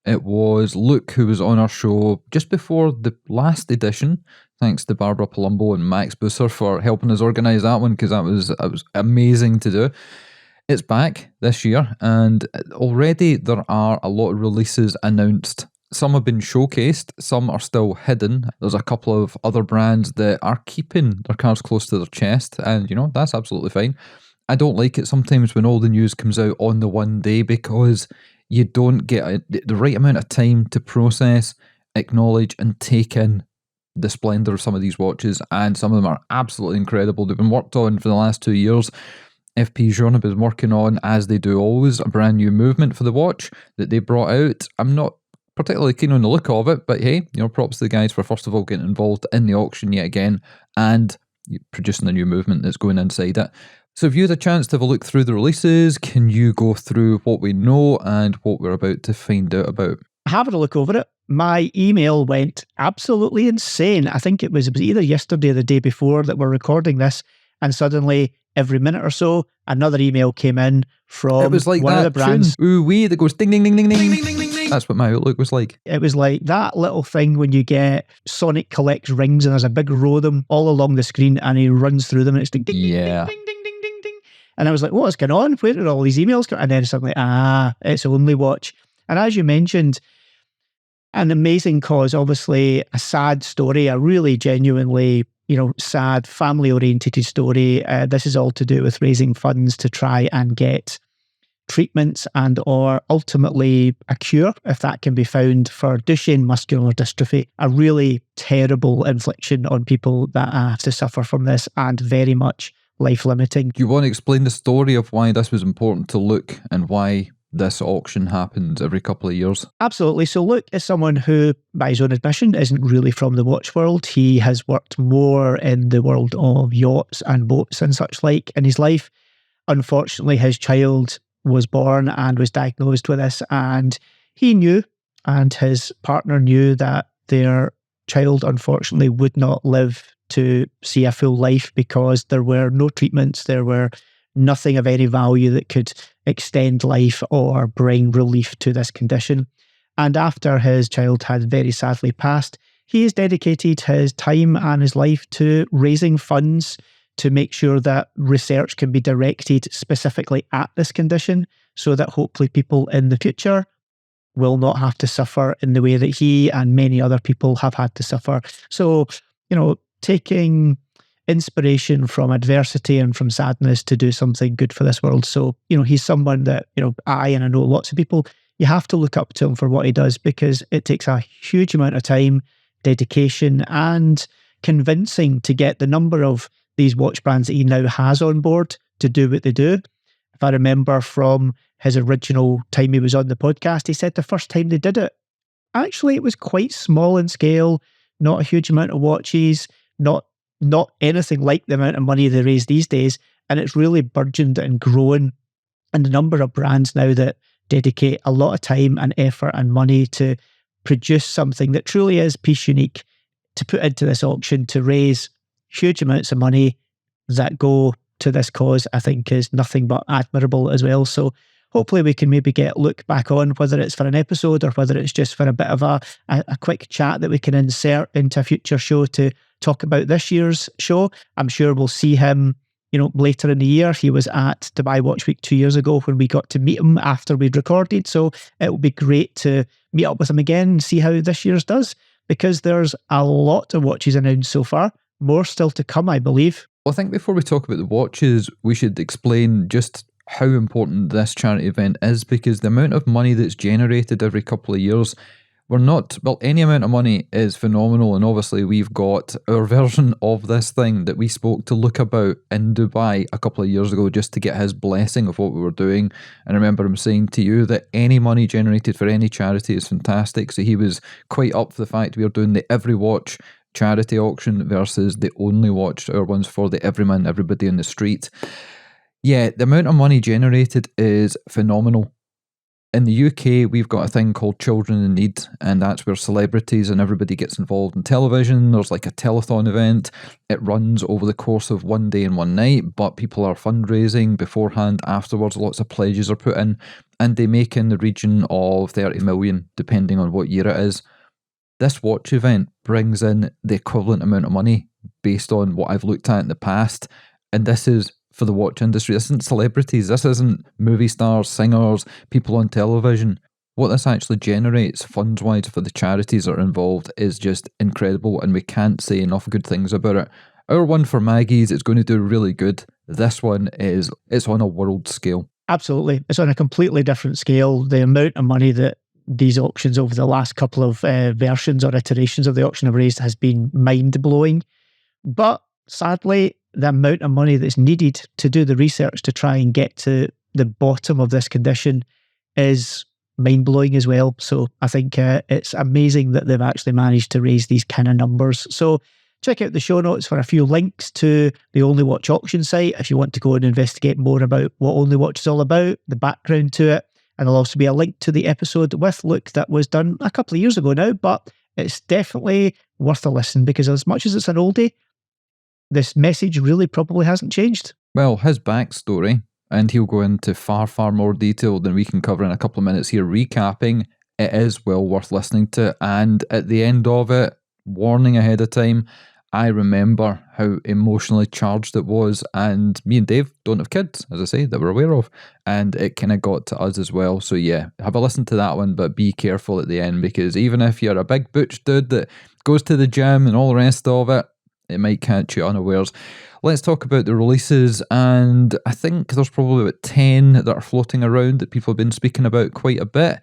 It was Luke who was on our show just before the last edition. Thanks to Barbara Palumbo and Max Busser for helping us organise that one, because that was amazing to do. It's back this year, and already there are a lot of releases announced. Some have been showcased, some are still hidden. There's a couple of other brands that are keeping their cards close to their chest, and that's absolutely fine. I don't like it sometimes when all the news comes out on the one day, because you don't get the right amount of time to process, acknowledge and take in the splendour of some of these watches, and some of them are absolutely incredible. They've been worked on for the last 2 years. FP Journe have been working on, as they do always, a brand new movement for the watch that they brought out. I'm not particularly keen on the look of it, but hey, props to the guys for first of all getting involved in the auction yet again and producing a new movement that's going inside it. So if you had a chance to have a look through the releases, can you go through what we know and what we're about to find out about? Having a look over it, my email went absolutely insane. I think it was either yesterday or the day before that we're recording this, and suddenly every minute or so, another email came in from it was like one of the brands. Ooh wee, that goes ding ding ding ding ding ding ding ding. That's what my Outlook was like. It was like that little thing when you get Sonic collects rings and there's a big row of them all along the screen, and he runs through them and it's ding ding ding ding ding ding ding ding. And I was like, what's going on? Where did all these emails go? And then suddenly, it's Only Watch. And as you mentioned, an amazing cause, obviously a sad story, a really genuinely sad, family-orientated story. This is all to do with raising funds to try and get treatments and or ultimately a cure, if that can be found, for Duchenne muscular dystrophy. A really terrible infliction on people that have to suffer from this, and very much life-limiting. Do you want to explain the story of why this was important to Luke and why this auction happens every couple of years? Absolutely. So Luke is someone who, by his own admission, isn't really from the watch world. He has worked more in the world of yachts and boats and such like in his life. Unfortunately, his child was born and was diagnosed with this, and he knew, and his partner knew, that their child unfortunately would not live to see a full life because there were no treatments, there were nothing of any value that could extend life or bring relief to this condition. And after his child had very sadly passed, he has dedicated his time and his life to raising funds to make sure that research can be directed specifically at this condition so that hopefully people in the future will not have to suffer in the way that he and many other people have had to suffer. So, taking inspiration from adversity and from sadness to do something good for this world. So, he's someone that, I know lots of people, you have to look up to him for what he does, because it takes a huge amount of time, dedication, and convincing to get the number of these watch brands that he now has on board to do what they do. If I remember from his original time he was on the podcast, he said the first time they did it, actually it was quite small in scale, not a huge amount of watches, not anything like the amount of money they raise these days. And it's really burgeoned and grown. And the number of brands now that dedicate a lot of time and effort and money to produce something that truly is piece unique to put into this auction to raise huge amounts of money that go to this cause, I think is nothing but admirable as well. So hopefully we can maybe get Luke back on, whether it's for an episode or whether it's just for a bit of a quick chat that we can insert into a future show to talk about this year's show. I'm sure we'll see him, later in the year. He was at Dubai Watch Week 2 years ago when we got to meet him after we'd recorded. So it will be great to meet up with him again and see how this year's does, because there's a lot of watches announced so far. More still to come, I believe. Well, I think before we talk about the watches, we should explain just how important this charity event is, because the amount of money that's generated every couple of years, any amount of money is phenomenal. And obviously we've got our version of this thing that we spoke to Luke about in Dubai a couple of years ago just to get his blessing of what we were doing. And I remember him saying to you that any money generated for any charity is fantastic. So he was quite up for the fact we were doing the Every Watch charity auction versus the Only Watch, our ones for the everyman, everybody in the street. Yeah, the amount of money generated is phenomenal. In the UK, we've got a thing called Children in Need, and that's where celebrities and everybody gets involved in television. There's like a telethon event. It runs over the course of one day and one night, but people are fundraising beforehand, afterwards. Lots of pledges are put in, and they make in the region of 30 million, depending on what year it is. This watch event brings in the equivalent amount of money based on what I've looked at in the past, and this is for the watch industry. This isn't celebrities, this isn't movie stars, singers, people on television. What this actually generates funds-wise for the charities that are involved is just incredible, and we can't say enough good things about it. Our one for Maggie's is going to do really good. This one it's on a world scale. Absolutely. It's on a completely different scale. The amount of money that these auctions over the last couple of versions or iterations of the auction have raised has been mind-blowing. But sadly, the amount of money that's needed to do the research to try and get to the bottom of this condition is mind-blowing as well. So I think it's amazing that they've actually managed to raise these kind of numbers. So check out the show notes for a few links to the Only Watch auction site if you want to go and investigate more about what Only Watch is all about, the background to it. And there'll also be a link to the episode with Luke that was done a couple of years ago now, but it's definitely worth a listen, because as much as it's an oldie, this message really probably hasn't changed. Well, his backstory, and he'll go into far, far more detail than we can cover in a couple of minutes here recapping, it is well worth listening to. And at the end of it, warning ahead of time, I remember how emotionally charged it was, and me and Dave don't have kids, as I say, that we're aware of, and it kind of got to us as well. So yeah, have a listen to that one, but be careful at the end, because even if you're a big butch dude that goes to the gym and all the rest of it, it might catch you unawares. Let's talk about the releases, and I think there's probably about 10 that are floating around that people have been speaking about quite a bit.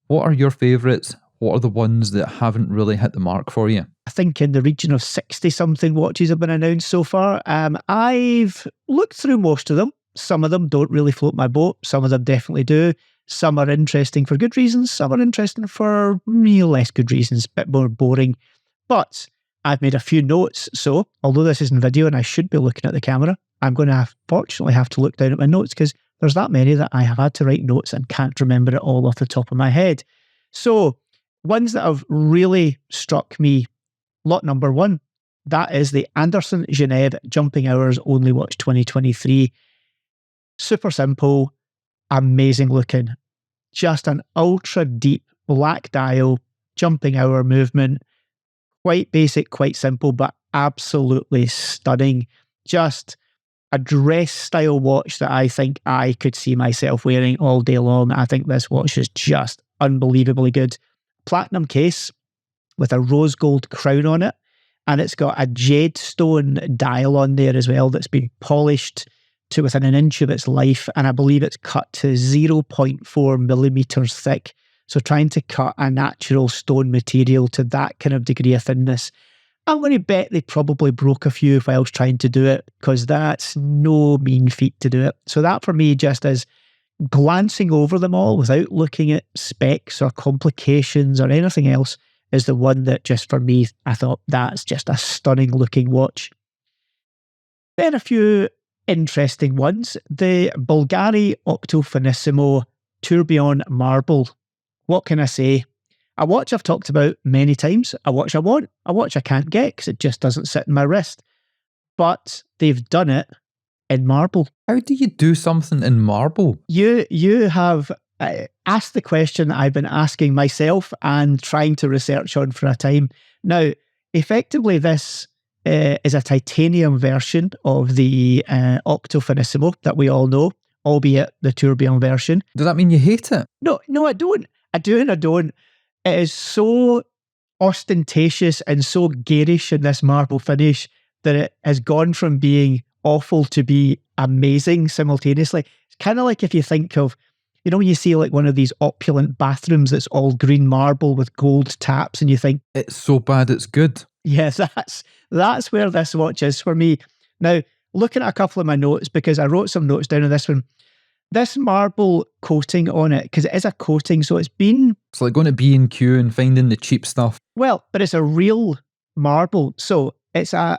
What are your favourites? what are the ones that haven't really hit the mark for you? I think in the region of 60-something watches have been announced so far. I've looked through most of them. Some of them don't really float my boat. Some of them definitely do. Some are interesting for good reasons. Some are interesting for less good reasons, a bit more boring. But I've made a few notes. So although this isn't video and I should be looking at the camera, I'm going to fortunately have to look down at my notes because there's that many that I have had to write notes and can't remember it all off the top of my head. So ones that have really struck me, lot number 1, that is the Anderson Genève Jumping Hours Only Watch 2023. Super simple, amazing looking. Just an ultra deep black dial, jumping hour movement. Quite basic, quite simple, but absolutely stunning. Just a dress style watch that I think I could see myself wearing all day long. I think this watch is just unbelievably good. Platinum case with a rose gold crown on it. And it's got a jade stone dial on there as well that's been polished to within an inch of its life. And I believe it's cut to 0.4 millimeters thick. So trying to cut a natural stone material to that kind of degree of thinness, I'm going to bet they probably broke a few whilst trying to do it, because that's no mean feat to do it. So that for me, just as glancing over them all without looking at specs or complications or anything else, is the one that just for me, I thought that's just a stunning looking watch. Then a few interesting ones. The Bulgari Octo Finissimo Tourbillon Marble. What can I say? A watch I've talked about many times, a watch I want, a watch I can't get because it just doesn't sit in my wrist. But they've done it in marble. How do you do something in marble? You have asked the question I've been asking myself and trying to research on for a time. Now, effectively, this is a titanium version of the Octo Finissimo that we all know, albeit the tourbillon version. Does that mean you hate it? No, I don't. I do and I don't. It is so ostentatious and so garish in this marble finish that it has gone from being awful to be amazing simultaneously. It's kind of like if you think of, you know, when you see like one of these opulent bathrooms that's all green marble with gold taps and you think, it's so bad it's good. Yes, that's where this watch is for me. Now, looking at a couple of my notes, because I wrote some notes down on this one, this marble coating on it, because it is a coating, so it's like going to B&Q and finding the cheap stuff. Well, but it's a real marble. So it's a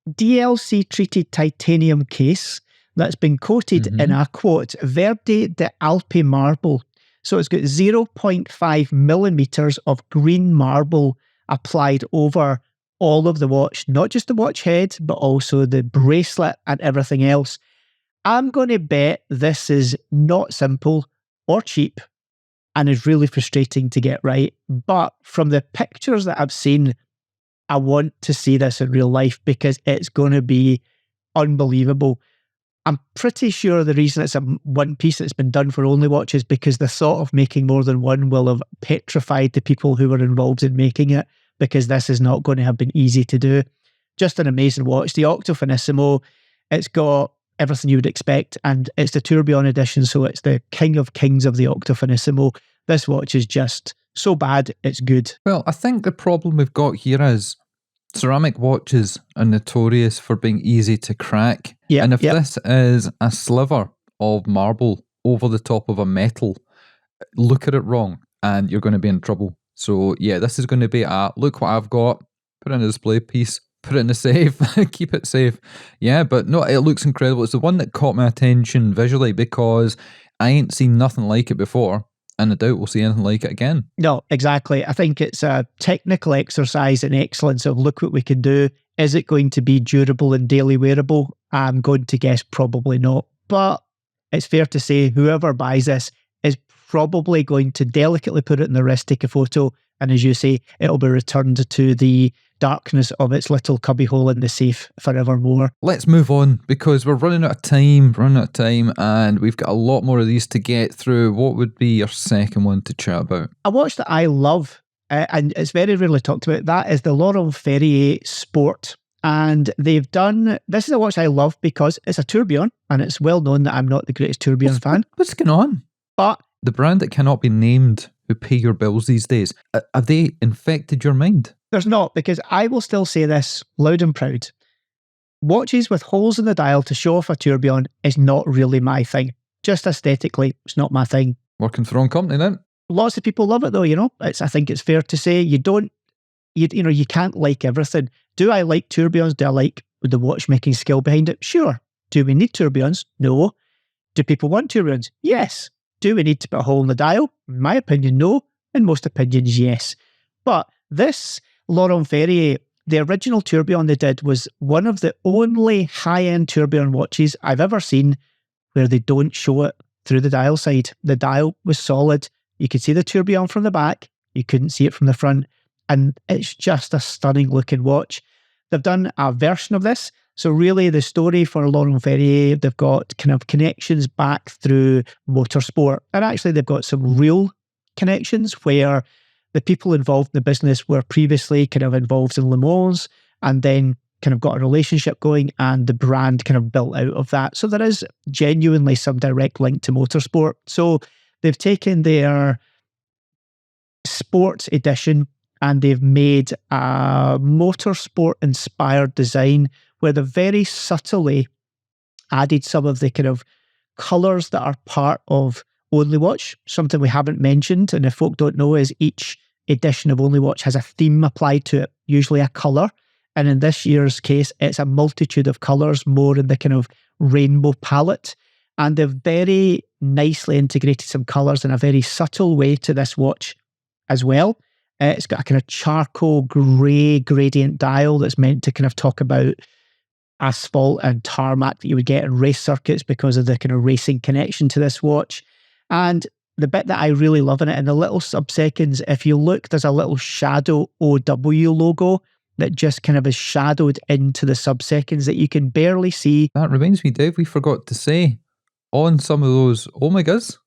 DLC treated titanium case that's been coated in a, quote, Verde de Alpe marble. So it's got 0.5 millimeters of green marble applied over all of the watch, not just the watch head, but also the bracelet and everything else. I'm going to bet this is not simple or cheap and is really frustrating to get right. But from the pictures that I've seen, I want to see this in real life because it's going to be unbelievable. I'm pretty sure the reason it's a one piece that's been done for only watches because the thought of making more than one will have petrified the people who were involved in making it, because this is not going to have been easy to do. Just an amazing watch. The Octo Finissimo, it's got everything you would expect, and it's the tourbillon edition, so it's the king of kings of the Octo Finissimo. This watch is just so bad, it's good. Well, I think the problem we've got here is ceramic watches are notorious for being easy to crack. Yeah, and if this is a sliver of marble over the top of a metal, look at it wrong and you're going to be in trouble. So yeah, this is going to be a look what I've got, put it in a display piece, put it in the safe, keep it safe. Yeah, but no, it looks incredible. It's the one that caught my attention visually because I ain't seen nothing like it before, and I doubt we'll see anything like it again. No, exactly. I think it's a technical exercise in excellence of look what we can do. Is it going to be durable and daily wearable? I'm going to guess probably not. But it's fair to say whoever buys this is probably going to delicately put it in the wrist, take a photo, and as you say, it'll be returned to the darkness of its little cubbyhole in the safe forevermore. Let's move on because we're running out of time, and we've got a lot more of these to get through. What would be your second one to chat about? A watch that I love, and it's very rarely talked about, that is the Laurent Ferrier Sport. And they've done, this is a watch I love because it's a tourbillon, and it's well known that I'm not the greatest tourbillon fan. What's going on? But the brand that cannot be named who pay your bills these days, have they infected your mind? There's not, because I will still say this loud and proud. Watches with holes in the dial to show off a tourbillon is not really my thing. Just aesthetically, it's not my thing. Working for own company then. Lots of people love it though, I think it's fair to say you can't like everything. Do I like tourbillons? Do I like the watchmaking skill behind it? Sure. Do we need tourbillons? No. Do people want tourbillons? Yes. Do we need to put a hole in the dial? In my opinion, no. In most opinions, yes. But this Laurent Ferrier, the original tourbillon they did, was one of the only high-end tourbillon watches I've ever seen where they don't show it through the dial side. The dial was solid. You could see the tourbillon from the back. You couldn't see it from the front. And it's just a stunning looking watch. They've done a version of this. So really the story for Laurent Ferrier, they've got kind of connections back through motorsport. And actually they've got some real connections where the people involved in the business were previously kind of involved in Le Mans and then kind of got a relationship going and the brand kind of built out of that. So there is genuinely some direct link to motorsport. So they've taken their sports edition and they've made a motorsport-inspired design where they've very subtly added some of the kind of colours that are part of Only Watch. Something we haven't mentioned, and if folk don't know, is each edition of Only Watch has a theme applied to it, usually a colour. And in this year's case, it's a multitude of colours, more in the kind of rainbow palette. And they've very nicely integrated some colours in a very subtle way to this watch as well. It's got a kind of charcoal grey gradient dial that's meant to kind of talk about asphalt and tarmac that you would get in race circuits because of the kind of racing connection to this watch. And the bit that I really love in it, in the little sub-seconds, if you look, there's a little shadow OW logo that just kind of is shadowed into the sub-seconds that you can barely see. That reminds me, Dave, we forgot to say, on some of those Omegas,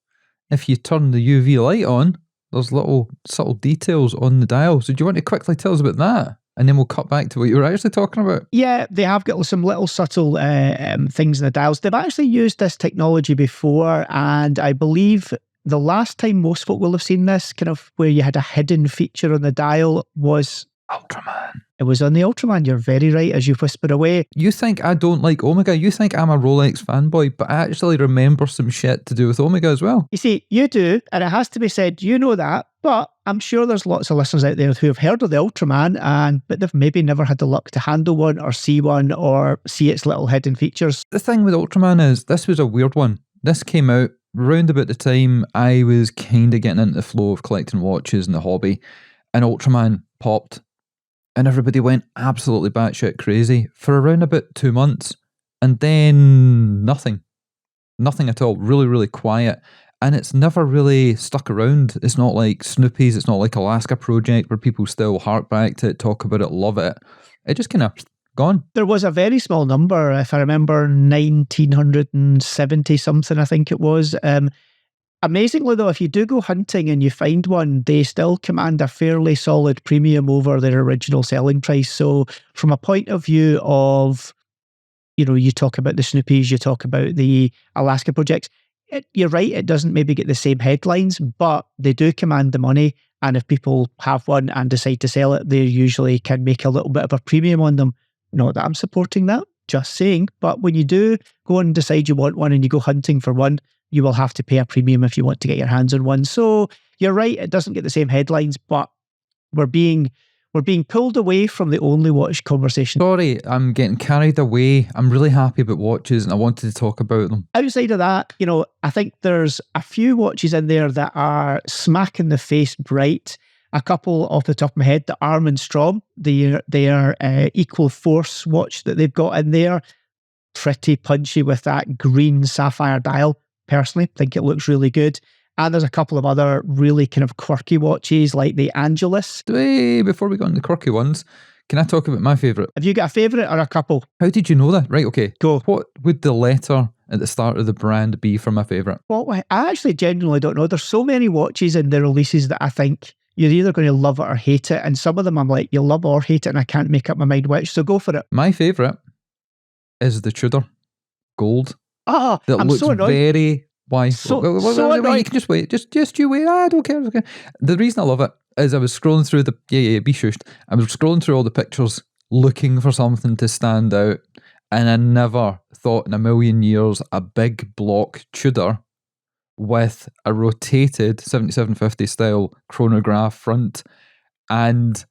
if you turn the UV light on, there's little subtle details on the dial. So do you want to quickly tell us about that? And then we'll cut back to what you were actually talking about. Yeah, they have got some little subtle things in the dials. They've actually used this technology before, and I believe the last time most folk will have seen this, kind of where you had a hidden feature on the dial, was Ultraman. It was on the Ultraman. You're very right, as you whisper away. You think I don't like Omega. You think I'm a Rolex fanboy, but I actually remember some shit to do with Omega as well. You see, you do, and it has to be said, you know that, but I'm sure there's lots of listeners out there who have heard of the Ultraman, but they've maybe never had the luck to handle one or see its little hidden features. The thing with Ultraman is, this was a weird one. This came out round about the time I was kind of getting into the flow of collecting watches and the hobby, and Ultraman popped. And everybody went absolutely batshit crazy for around about 2 months. And then nothing. Nothing at all. Really, really quiet. And it's never really stuck around. It's not like Snoopy's. It's not like Alaska Project where people still hark back to it, talk about it, love it. It just kind of gone. There was a very small number, if I remember, 1970 something, I think it was. Amazingly, though, if you do go hunting and you find one, they still command a fairly solid premium over their original selling price. So from a point of view of, you talk about the Snoopies, you talk about the Alaska projects, you're right, it doesn't maybe get the same headlines, but they do command the money. And if people have one and decide to sell it, they usually can make a little bit of a premium on them. Not that I'm supporting that, just saying. But when you do go and decide you want one and you go hunting for one, you will have to pay a premium if you want to get your hands on one. So you're right, it doesn't get the same headlines, but we're being pulled away from the Only Watch conversation. Sorry, I'm getting carried away. I'm really happy about watches and I wanted to talk about them. Outside of that, I think there's a few watches in there that are smack in the face bright. A couple off the top of my head, the Arm & Strong, their Equal Force watch that they've got in there. Pretty punchy with that green sapphire dial. Personally, think it looks really good. And there's a couple of other really kind of quirky watches like the Angelus. Hey, before we go on the quirky ones, can I talk about my favourite? Have you got a favourite or a couple? How did you know that? Right, okay. Go. What would the letter at the start of the brand be for my favourite? Well, I actually genuinely don't know. There's so many watches in the releases that I think you're either going to love it or hate it. And some of them I'm like, you'll love or hate it, and I can't make up my mind which. So go for it. My favourite is the Tudor Gold. I'm looks so annoyed. very, Why? So Wait, you can just wait. Just you wait. I don't care. Okay. The reason I love it is I was scrolling through the be shushed. I was scrolling through all the pictures looking for something to stand out, and I never thought in a million years a big block Tudor with a rotated 7750 style chronograph front and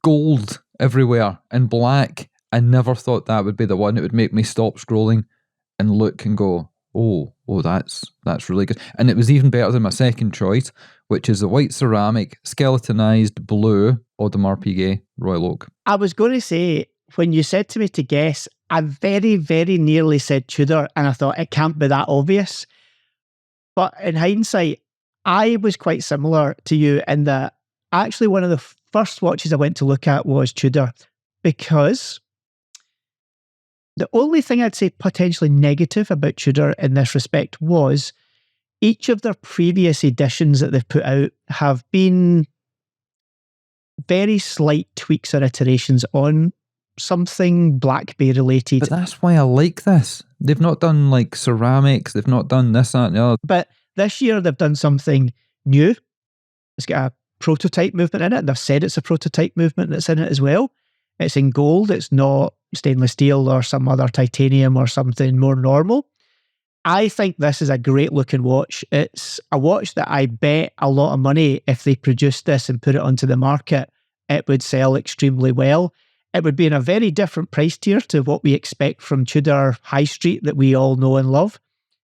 gold everywhere and black. I never thought that would be the one. It would make me stop scrolling and look and go, oh, that's really good. And it was even better than my second choice, which is the white ceramic, skeletonized blue Audemars Piguet Royal Oak. I was going to say, when you said to me to guess, I very, very nearly said Tudor, and I thought it can't be that obvious. But in hindsight, I was quite similar to you in that actually one of the first watches I went to look at was Tudor, because the only thing I'd say potentially negative about Tudor in this respect was each of their previous editions that they've put out have been very slight tweaks or iterations on something Blackbay related. But that's why I like this. They've not done like ceramics, they've not done this, that, and the other. But this year they've done something new. It's got a prototype movement in it. They've said it's a prototype movement that's in it as well. It's in gold. It's not stainless steel or some other titanium or something more normal. I think this is a great looking watch. It's a watch that I bet a lot of money if they produced this and put it onto the market, it would sell extremely well. It would be in a very different price tier to what we expect from Tudor High Street that we all know and love.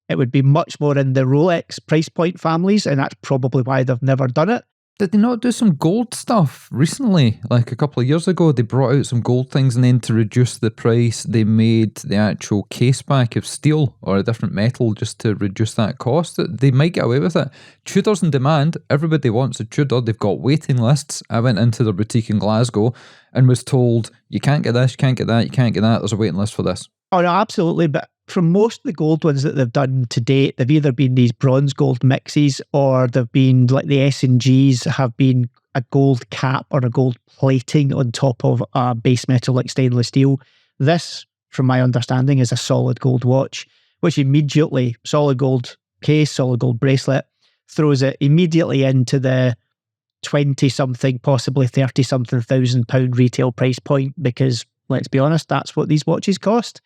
It would be much more in the Rolex price point families, and that's probably why they've never done it. Did they not do some gold stuff recently? Like a couple of years ago, they brought out some gold things, and then to reduce the price, they made the actual case back of steel or a different metal just to reduce that cost. They might get away with it. Tudor's in demand. Everybody wants a Tudor. They've got waiting lists. I went into their boutique in Glasgow and was told, you can't get this, you can't get that, you can't get that. There's a waiting list for this. Oh, no, absolutely. But from most of the gold ones that they've done to date, they've either been these bronze gold mixes, or they've been like the S&Gs have been a gold cap or a gold plating on top of a base metal like stainless steel. This, from my understanding, is a solid gold watch, which immediately, solid gold case, solid gold bracelet, throws it immediately into the 20-something, possibly 30-something £1,000 retail price point, because let's be honest, that's what these watches cost.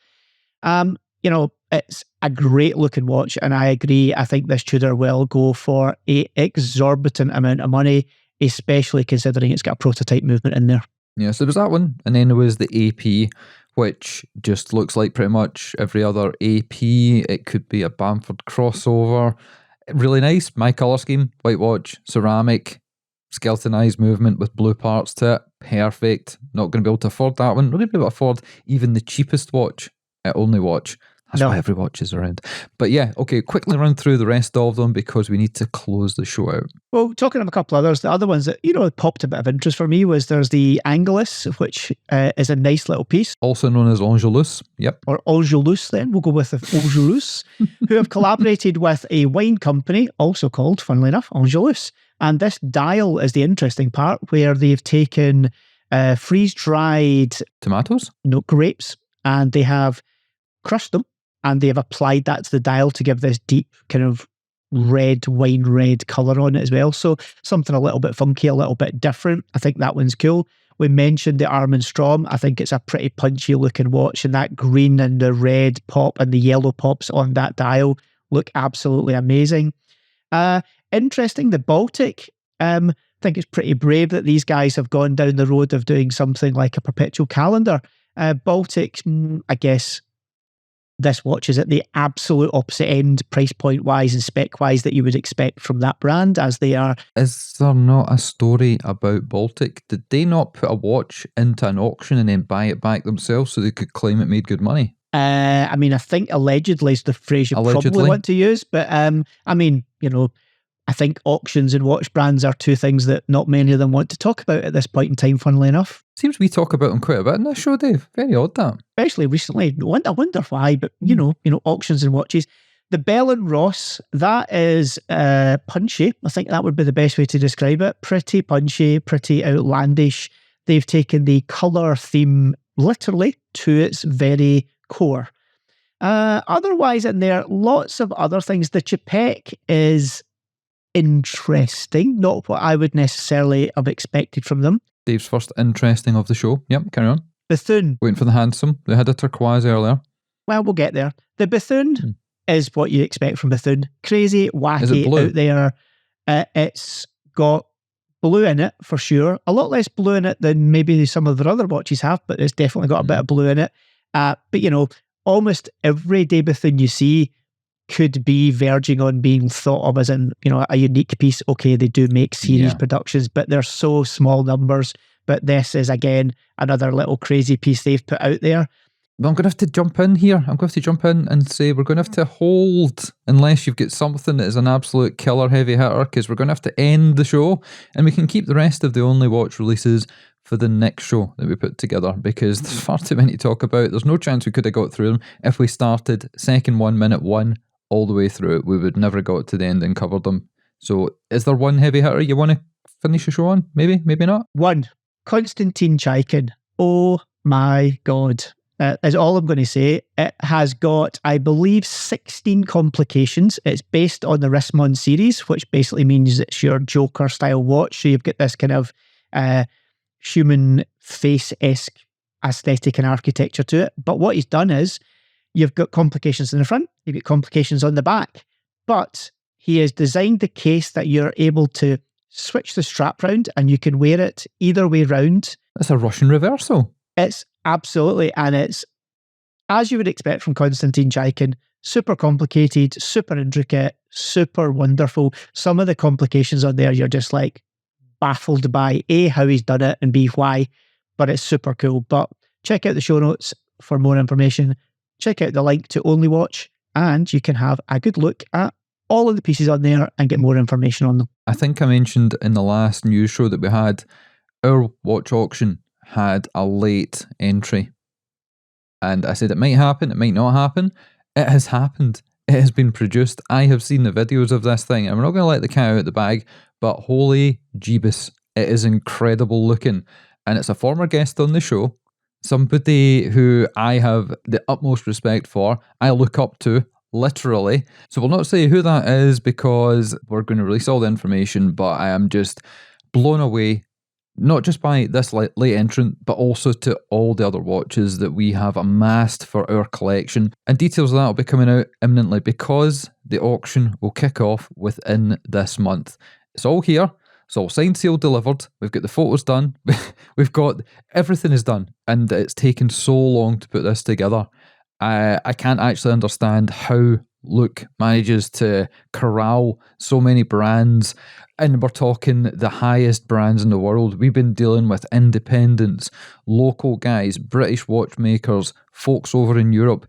You know, it's a great looking watch, and I agree. I think this Tudor will go for an exorbitant amount of money, especially considering it's got a prototype movement in there. Yeah, so there was that one, and then there was the AP, which just looks like pretty much every other AP. It could be a Bamford crossover. Really nice, my colour scheme, white watch, ceramic, skeletonized movement with blue parts to it. Perfect. Not going to be able to afford that one. Not going to be able to afford even the cheapest watch at Only Watch. That's why every watch is around. But yeah, okay, quickly run through the rest of them because we need to close the show out. Well, talking of a couple others, the other ones that, popped a bit of interest for me was there's the Angelus, which is a nice little piece. Also known as Angelus, yep. Or Angelus then, we'll go with Angelus, who have collaborated with a wine company, also called, funnily enough, Angelus. And this dial is the interesting part, where they've taken freeze-dried... tomatoes? No, grapes, and they have crushed them, and they have applied that to the dial to give this deep kind of wine red colour on it as well. So something a little bit funky, a little bit different. I think that one's cool. We mentioned the Arm & Strom. I think it's a pretty punchy looking watch, and that green and the red pop and the yellow pops on that dial look absolutely amazing. Interesting, the Baltic. I think it's pretty brave that these guys have gone down the road of doing something like a perpetual calendar. Baltic, I guess this watch is at the absolute opposite end, price point wise and spec wise, that you would expect from that brand, as they are. Is there not a story about Baltic? Did they not put a watch into an auction and then buy it back themselves so they could claim it made good money? I think allegedly is the phrase you probably want to use, but I think auctions and watch brands are two things that not many of them want to talk about at this point in time, funnily enough. Seems we talk about them quite a bit in this show, Dave. Very odd, that. Especially recently. I wonder why, but auctions and watches. The Bell & Ross, that is punchy. I think that would be the best way to describe it. Pretty punchy, pretty outlandish. They've taken the colour theme literally to its very core. Otherwise, in there, lots of other things. The Chapek is interesting, not what I would necessarily have expected from them. Dave's first interesting of the show. Yep, carry on. Bethune. Waiting for the handsome. They had a turquoise earlier. Well, we'll get there. The Bethune is what you expect from Bethune. Crazy, wacky, out there. It's got blue in it, for sure. A lot less blue in it than maybe some of their other watches have, but it's definitely got a bit of blue in it. But, you know, almost every day Bethune you see could be verging on being thought of as in, you know, a unique piece. Okay, they do make series productions, but they're so small numbers. But this is, again, another little crazy piece they've put out there. But I'm going to have to jump in here. I'm going to have to jump in and say we're going to have to hold, unless you've got something that is an absolute killer heavy hitter, because we're going to have to end the show, and we can keep the rest of the Only Watch releases for the next show that we put together, because there's far too many to talk about. There's no chance we could have got through them. If we started second 1, minute 1, all the way through, we would never got to the end and covered them. So is there one heavy hitter you want to finish the show on? Maybe, maybe not. One, Konstantin Chaikin. Oh my God. Is all I'm going to say. It has got, I believe, 16 complications. It's based on the Rismon series, which basically means it's your Joker style watch. So you've got this kind of human face-esque aesthetic and architecture to it. But what he's done is, you've got complications in the front, you've got complications on the back, but he has designed the case that you're able to switch the strap round and you can wear it either way round. That's a Russian reversal. It's absolutely, and it's, as you would expect from Konstantin Chaikin, super complicated, super intricate, super wonderful. Some of the complications on there, you're just like baffled by A, how he's done it, and B, why, but it's super cool. But check out the show notes for more information. Check out the link to Only Watch, and you can have a good look at all of the pieces on there and get more information on them. I think I mentioned in the last news show that we had, our watch auction had a late entry. And I said it might happen, it might not happen. It has happened. It has been produced. I have seen the videos of this thing, and we're not going to let the cat out of the bag, but holy jeebus, it is incredible looking. And it's a former guest on the show. Somebody who I have the utmost respect for, I look up to, literally. So we'll not say who that is because we're going to release all the information, but I am just blown away, not just by this late entrant, but also to all the other watches that we have amassed for our collection. And details of that will be coming out imminently because the auction will kick off within this month. It's all here. It's all signed, sealed, delivered. We've got the photos done. We've got, everything is done. And it's taken so long to put this together. I can't actually understand how Luke manages to corral so many brands. And we're talking the highest brands in the world. We've been dealing with independents, local guys, British watchmakers, folks over in Europe.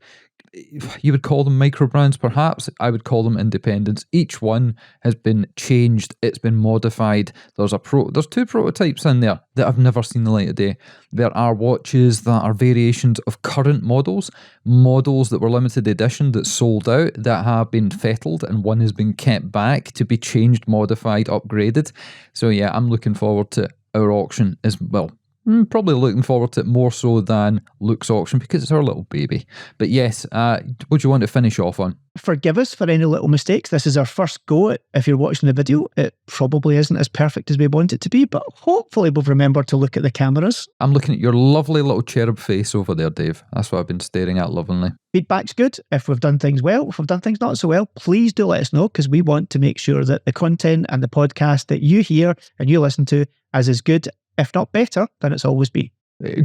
You would call them micro brands, perhaps. I would call them independents. Each one has been changed. It's been modified. There's 2 prototypes in there that have never seen the light of day. There are watches that are variations of current models that were limited edition that sold out, that have been fettled, and one has been kept back to be changed, modified, upgraded. So yeah, I'm looking forward to our auction as well. Probably looking forward to it more so than Luke's auction because it's our little baby. But yes, what do you want to finish off on? Forgive us for any little mistakes. This is our first go at, if you're watching the video, it probably isn't as perfect as we want it to be, but hopefully we'll remember to look at the cameras. I'm looking at your lovely little cherub face over there, Dave. That's what I've been staring at lovingly. Feedback's good. If we've done things well, if we've done things not so well, please do let us know because we want to make sure that the content and the podcast that you hear and you listen to is as good, if not better, than it's always been.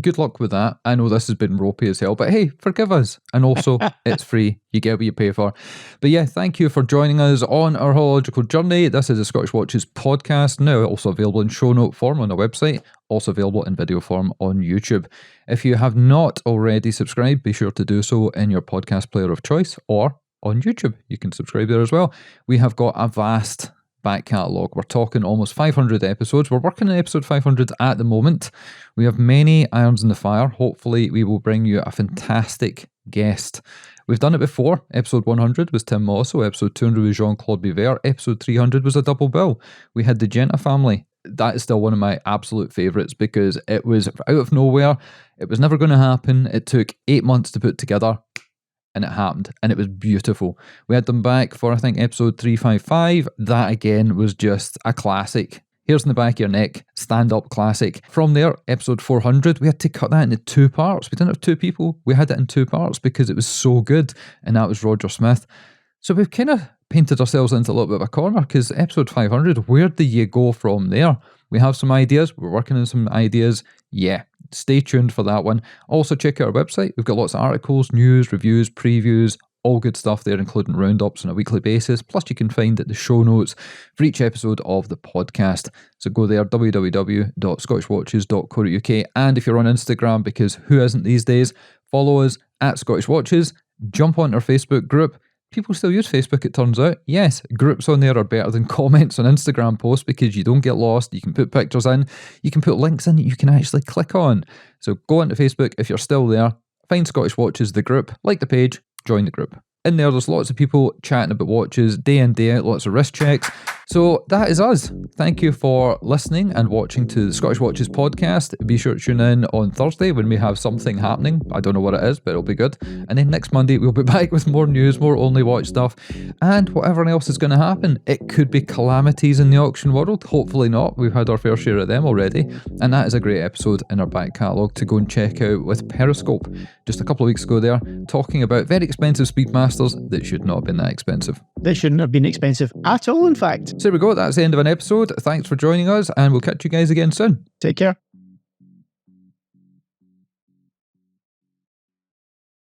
Good luck with that. I know this has been ropey as hell, but hey, forgive us. And also, it's free. You get what you pay for. But yeah, thank you for joining us on our horological journey. This is the Scottish Watches podcast, now also available in show note form on our website, also available in video form on YouTube. If you have not already subscribed, be sure to do so in your podcast player of choice or on YouTube. You can subscribe there as well. We have got a vast back catalogue. We're talking almost 500 episodes. We're working on episode 500 at the moment. We have many irons in the fire. Hopefully we will bring you a fantastic guest. We've done it before. Episode 100 was Tim Mosso. Episode 200 was Jean-Claude Biver. Episode 300 was a double bill. We had the Genta family. That is still one of my absolute favourites because it was out of nowhere. It was never going to happen. It took 8 months to put together. and it happened, and it was beautiful. We had them back for, I think, episode 355. That again was just a classic. Hairs in the back of your neck, stand-up classic. From there, episode 400, we had to cut that into 2 parts. We didn't have 2 people, we had it in 2 parts because it was so good, and that was Roger Smith. So we've kind of painted ourselves into a little bit of a corner, because episode 500, where do you go from there? We have some ideas, we're working on some ideas. Yeah, stay tuned for that one. Also check out our website, we've got lots of articles, news, reviews, previews, all good stuff there, including roundups on a weekly basis. Plus, you can find the show notes for each episode of the podcast. So go there, www.scottishwatches.co.uk. And if you're on Instagram, because who isn't these days, follow us at Scottish Watches. Jump on our Facebook group. People still use Facebook, it turns out. Yes, groups on there are better than comments on Instagram posts because you don't get lost. You can put pictures in. You can put links in that you can actually click on. So go into Facebook if you're still there. Find Scottish Watches, the group. Like the page. Join the group. In there's lots of people chatting about watches day in, day out, lots of wrist checks. So that is us. Thank you for listening and watching to the Scottish Watches podcast. Be sure to tune in on Thursday when we have something happening. I don't know what it is, but it'll be good. And then next Monday, we'll be back with more news, more Only Watch stuff, and whatever else is going to happen. It could be calamities in the auction world. Hopefully not. We've had our fair share of them already. And that is a great episode in our back catalogue to go and check out with Periscope. Just a couple of weeks ago there, talking about very expensive SeaMasters that should not have been that expensive. They shouldn't have been expensive at all, in fact. So there we go. That's the end of an episode. Thanks for joining us, and we'll catch you guys again soon. Take care.